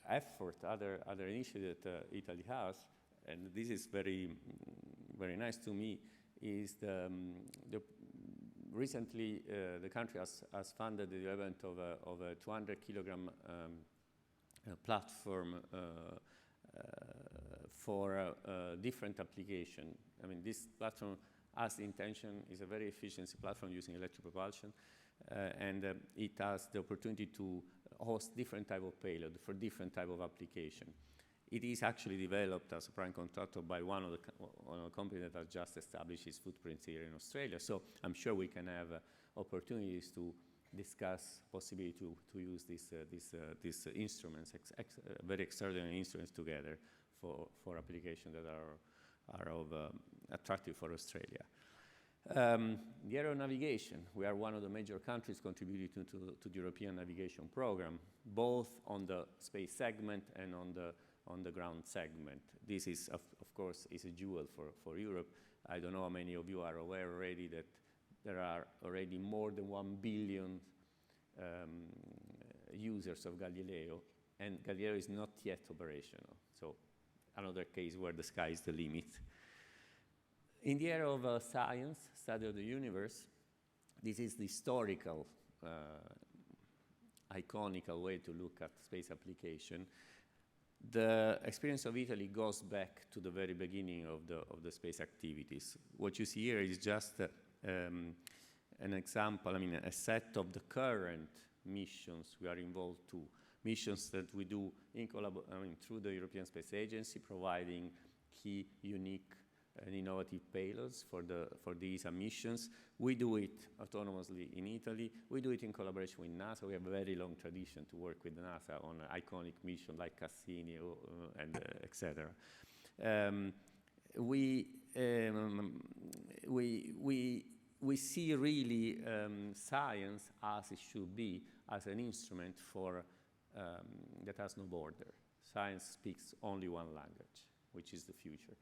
other initiatives that Italy has, and this is very nice to me, is recently the country has funded the development of a 200 kilogram platform for different application. I mean, this platform has the intention, is a very efficient platform using electric propulsion, and it has the opportunity to host different type of payload for different type of application. It is actually developed as a prime contractor by one of the companies that has just established its footprint here in Australia. So I'm sure we can have opportunities to discuss possibility to use these instruments, very extraordinary instruments together for applications that are attractive for Australia. The aero navigation, we are one of the major countries contributing to the European navigation program, both on the space segment and on the ground segment. This is, of course, is a jewel for Europe. I don't know how many of you are aware already that there are already more than 1 billion users of Galileo, and Galileo is not yet operational. So another case where the sky is the limit. In the area of science, study of the universe, this is the historical, iconical way to look at space application. The experience of Italy goes back to the very beginning of the space activities. What you see here is just an example, I mean, a set of the current missions we are involved to, missions that we do in through the European Space Agency, providing key, unique, and innovative payloads for these missions. We do it autonomously in Italy. We do it in collaboration with NASA. We have a very long tradition to work with NASA on iconic missions like Cassini and etc. We see really science as it should be, as an instrument for that has no border. Science speaks only one language, which is the future.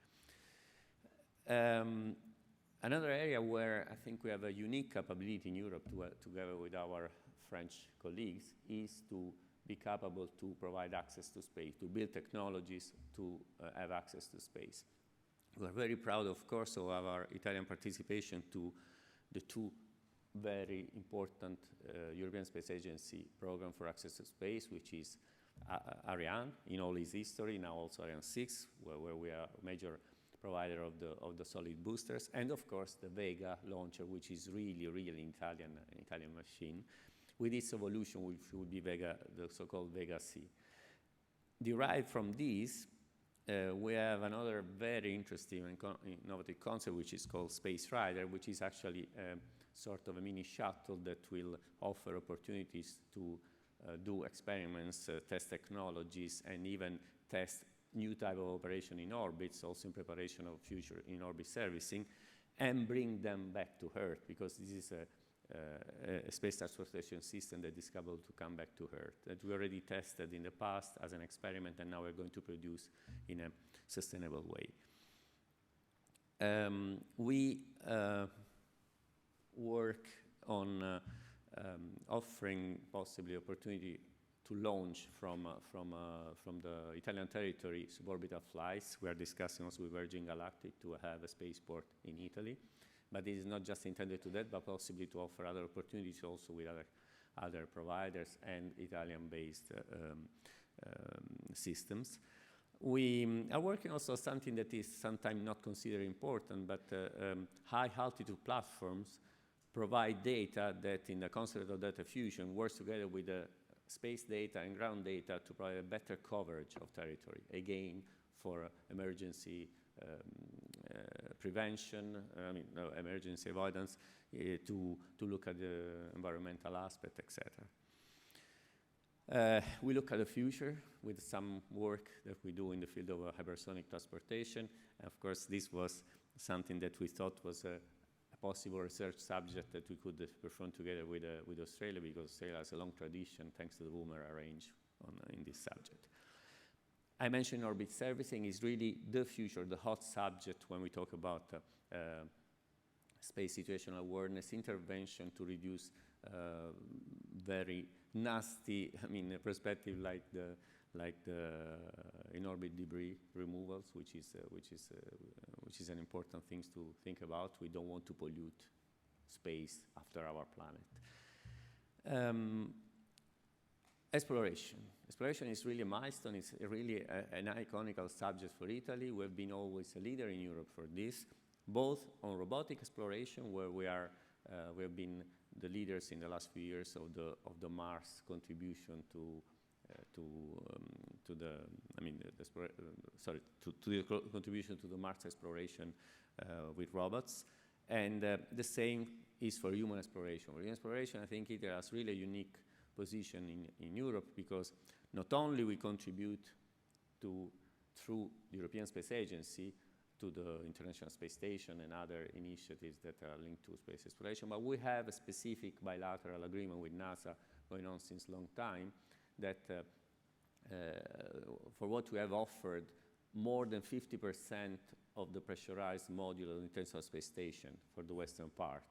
Another area where I think we have a unique capability in Europe together with our French colleagues is to be capable to provide access to space, to build technologies to have access to space. We are very proud, of course, of our Italian participation to the two very important European Space Agency program for access to space, which is Ariane in all its history, now also Ariane 6, where we are a major provider of the solid boosters, and of course the Vega launcher, which is really Italian machine, with its evolution, which will be Vega, the so-called Vega C. Derived from this, we have another very interesting and innovative concept, which is called Space Rider, which is actually sort of a mini shuttle that will offer opportunities to do experiments, test technologies, and even test new type of operation in orbits, also in preparation of future in-orbit servicing, and bring them back to Earth, because this is a space transportation system that is capable to come back to Earth, that we already tested in the past as an experiment, and now we're going to produce in a sustainable way. We work on offering possibly opportunity to launch from the Italian territory suborbital flights. We are discussing also with Virgin Galactic to have a spaceport in Italy. But it is not just intended to that, but possibly to offer other opportunities also with other providers and Italian-based systems. We are working also on something that is sometimes not considered important, but high-altitude platforms provide data that, in the concept of data fusion, works together with the space data and ground data to provide a better coverage of territory, again, for emergency prevention, emergency avoidance, to look at the environmental aspect, etc. We look at the future with some work that we do in the field of hypersonic transportation. And of course, this was something that we thought was a possible research subject that we could perform together with Australia, because Australia has a long tradition, thanks to the Woomera range in this subject. I mentioned orbit servicing is really the future, the hot subject when we talk about space situational awareness, intervention to reduce very nasty, perspective like the in-orbit debris removals, which is an important thing to think about. We don't want to pollute space after our planet. Exploration. Exploration is really a milestone. It's really an iconical subject for Italy. We've been always a leader in Europe for this, both on robotic exploration, where we have been the leaders in the last few years of the Mars contribution to the contribution to the Mars exploration with robots, and the same is for human exploration. For human exploration, I think Italy has really a unique position in Europe, because not only we contribute through the European Space Agency to the International Space Station and other initiatives that are linked to space exploration, but we have a specific bilateral agreement with NASA going on since a long time that for what we have offered, more than 50% of the pressurized module of the International Space Station for the western part.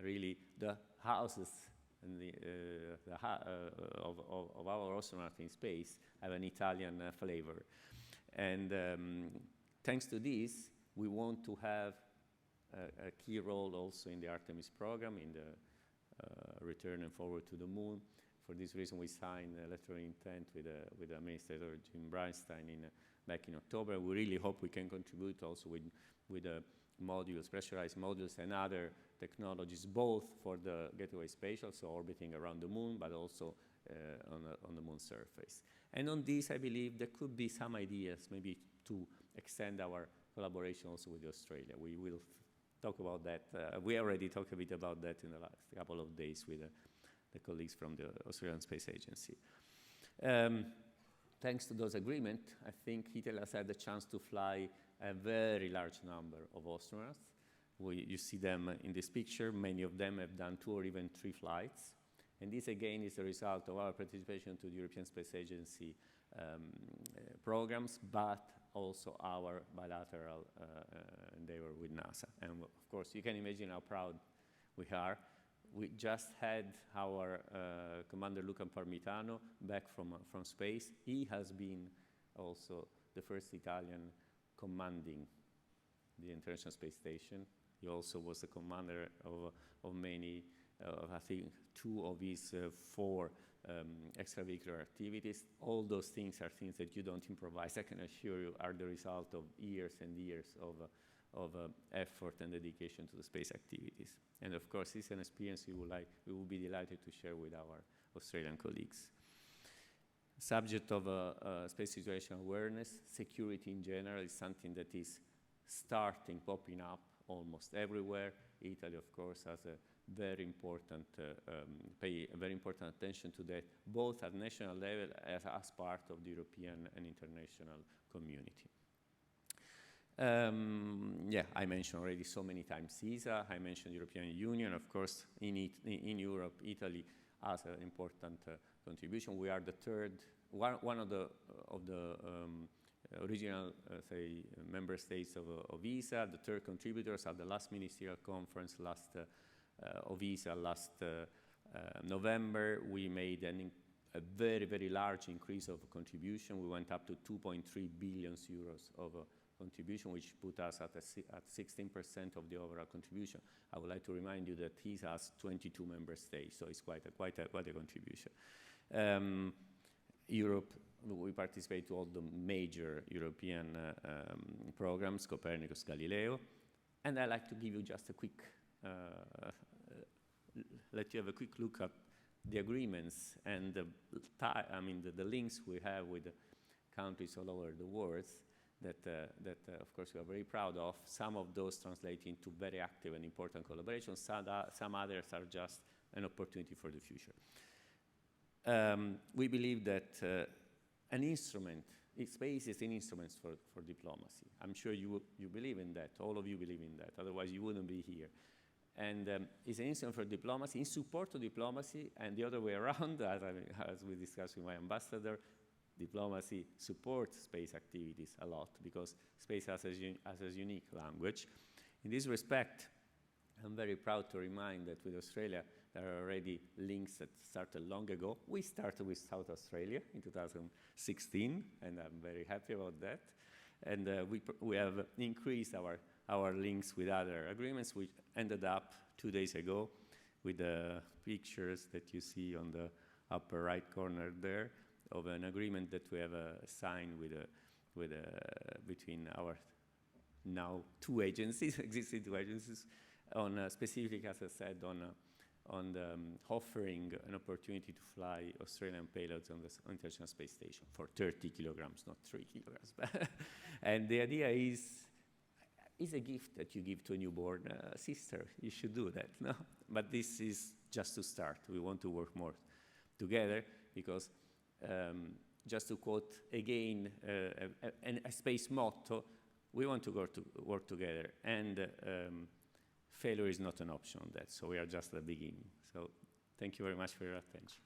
Really, the houses and of our astronauts in space have an Italian flavor. And thanks to this, we want to have a key role also in the Artemis program, in the return and forward to the moon. For this reason, we signed a letter of intent with Administrator Jim Bridenstine back in October. We really hope we can contribute also with modules, pressurized modules, and other technologies, both for the Gateway Spatial, so orbiting around the moon, but also on the moon surface. And on this, I believe there could be some ideas maybe to extend our collaboration also with Australia. We will talk about that. We already talked a bit about that in the last couple of days with the colleagues from the Australian Space Agency. Thanks to those agreements, I think Italy has had the chance to fly a very large number of astronauts. You see them in this picture. Many of them have done 2 or even 3 flights. And this, again, is the result of our participation to the European Space Agency programs, but also our bilateral endeavor with NASA. And of course, you can imagine how proud we are. We just had our Commander Luca Parmitano back from space. He has been also the first Italian commanding the International Space Station. He also was the commander of many, I think, 2 of his 4 extravehicular activities. All those things are things that you don't improvise. I can assure you are the result of years and years of effort and dedication to the space activities. And of course, it's an experience we will be delighted to share with our Australian colleagues. Subject of space situational awareness, security in general is something that is popping up almost everywhere. Italy, of course, has a very important, pay very important attention to that, both at national level as part of the European and international community. I mentioned already so many times ESA. I mentioned European Union. Of course, in Europe, Italy has an important contribution. We are the third, one of the original, member states of ESA, the third contributors at the last ministerial conference of ESA last November. We made a very, very large increase of contribution. We went up to 2.3 billion euros of contribution, which put us at 16% of the overall contribution. I would like to remind you that ESA has 22 member states, so it's quite a contribution. Europe, we participate to all the major European programs, Copernicus, Galileo, and I'd like to give you just a quick, let you have a quick look at the agreements and the links we have with countries all over the world that of course we are very proud of. Some of those translate into very active and important collaborations. Some others are just an opportunity for the future. We believe that an instrument, space is an instrument for diplomacy. I'm sure you believe in that. All of you believe in that. Otherwise, you wouldn't be here. and is an instrument for diplomacy, in support of diplomacy, and the other way around, as we discussed with my ambassador, diplomacy supports space activities a lot because space has a unique language. In this respect, I'm very proud to remind that with Australia, there are already links that started long ago. We started with South Australia in 2016, and I'm very happy about that. And we have increased our links with other agreements, which ended up 2 days ago with the pictures that you see on the upper right corner there of an agreement that we have signed between our now two agencies, existing two agencies, on specific, as I said, on offering an opportunity to fly Australian payloads on the International Space Station for 30 kilograms, not 3 kilograms. And the idea is a gift that you give to a newborn sister. You should do that, no? But this is just to start. We want to work more together because, just to quote again a space motto, we want to work together, and failure is not an option on that, so we are just at the beginning. So thank you very much for your attention.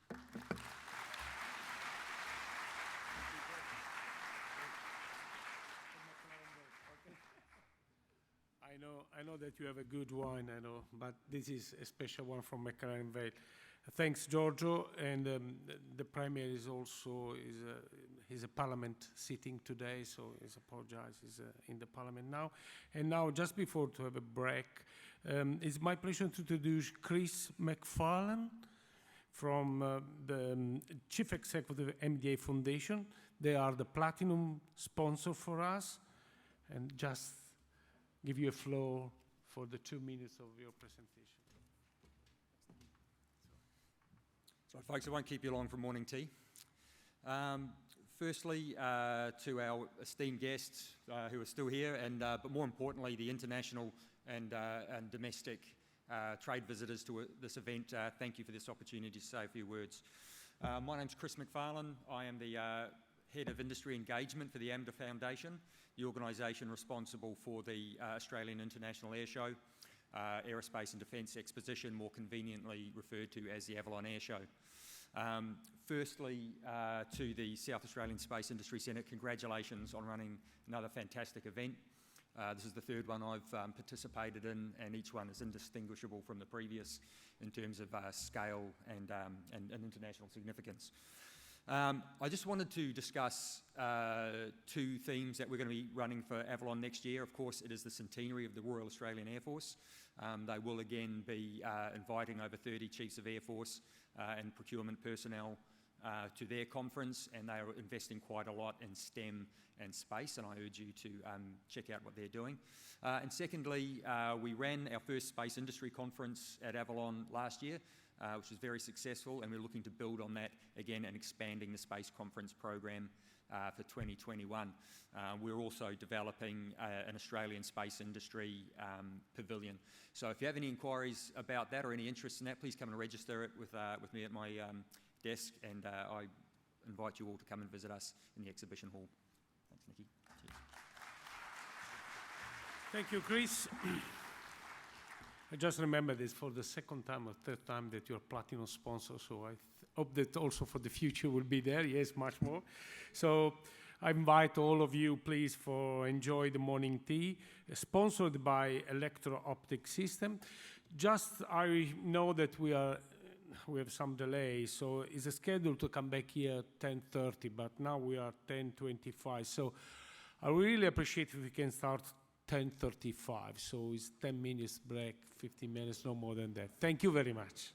I know that you have a good wine, but this is a special one from McLaren Vale. Thanks, Giorgio, and the Premier is also he's a Parliament sitting today, so he's apologized. He's in the Parliament now. And now, just before to have a break, it's my pleasure to introduce Chris McFarlane from the Chief Executive of MDA Foundation. They are the platinum sponsor for us, and just give you a floor for the 2 minutes of your presentation. So folks, I won't keep you long for morning tea. Firstly, to our esteemed guests who are still here, but more importantly, the international and domestic trade visitors to this event, thank you for this opportunity to say a few words. My name's Chris McFarlane. I am the Head of Industry Engagement for the AMDA Foundation, the organisation responsible for the Australian International Air Show, Aerospace and Defence Exposition, more conveniently referred to as the Avalon Air Show. Firstly, to the South Australian Space Industry Centre, congratulations on running another fantastic event. This is the third one I've participated in, and each one is indistinguishable from the previous in terms of scale and international significance. I just wanted to discuss two themes that we're going to be running for Avalon next year. Of course, it is the centenary of the Royal Australian Air Force. They will again be inviting over 30 Chiefs of Air Force and procurement personnel to their conference, and they are investing quite a lot in STEM and space, and I urge you to check out what they're doing. And secondly, we ran our first space industry conference at Avalon last year, which was very successful, and we're looking to build on that again and expanding the space conference program for 2021. We're also developing an Australian space industry pavilion. So if you have any inquiries about that or any interest in that, please come and register it with me at my desk, and I invite you all to come and visit us in the exhibition hall. Thanks, Nikki. Cheers. Thank you, Chris. I just remember this for the second time or third time that you're a platinum sponsor, so I hope that also for the future will be there. Yes, much more. So I invite all of you, please, for enjoy the morning tea, sponsored by Electro-Optic System. Just I know that we have some delay, so it's scheduled to come back here at 10:30, but now we are 10:25. So I really appreciate if we can start 10:35. So it's 10 minutes break, 15 minutes, no more than that. Thank you very much.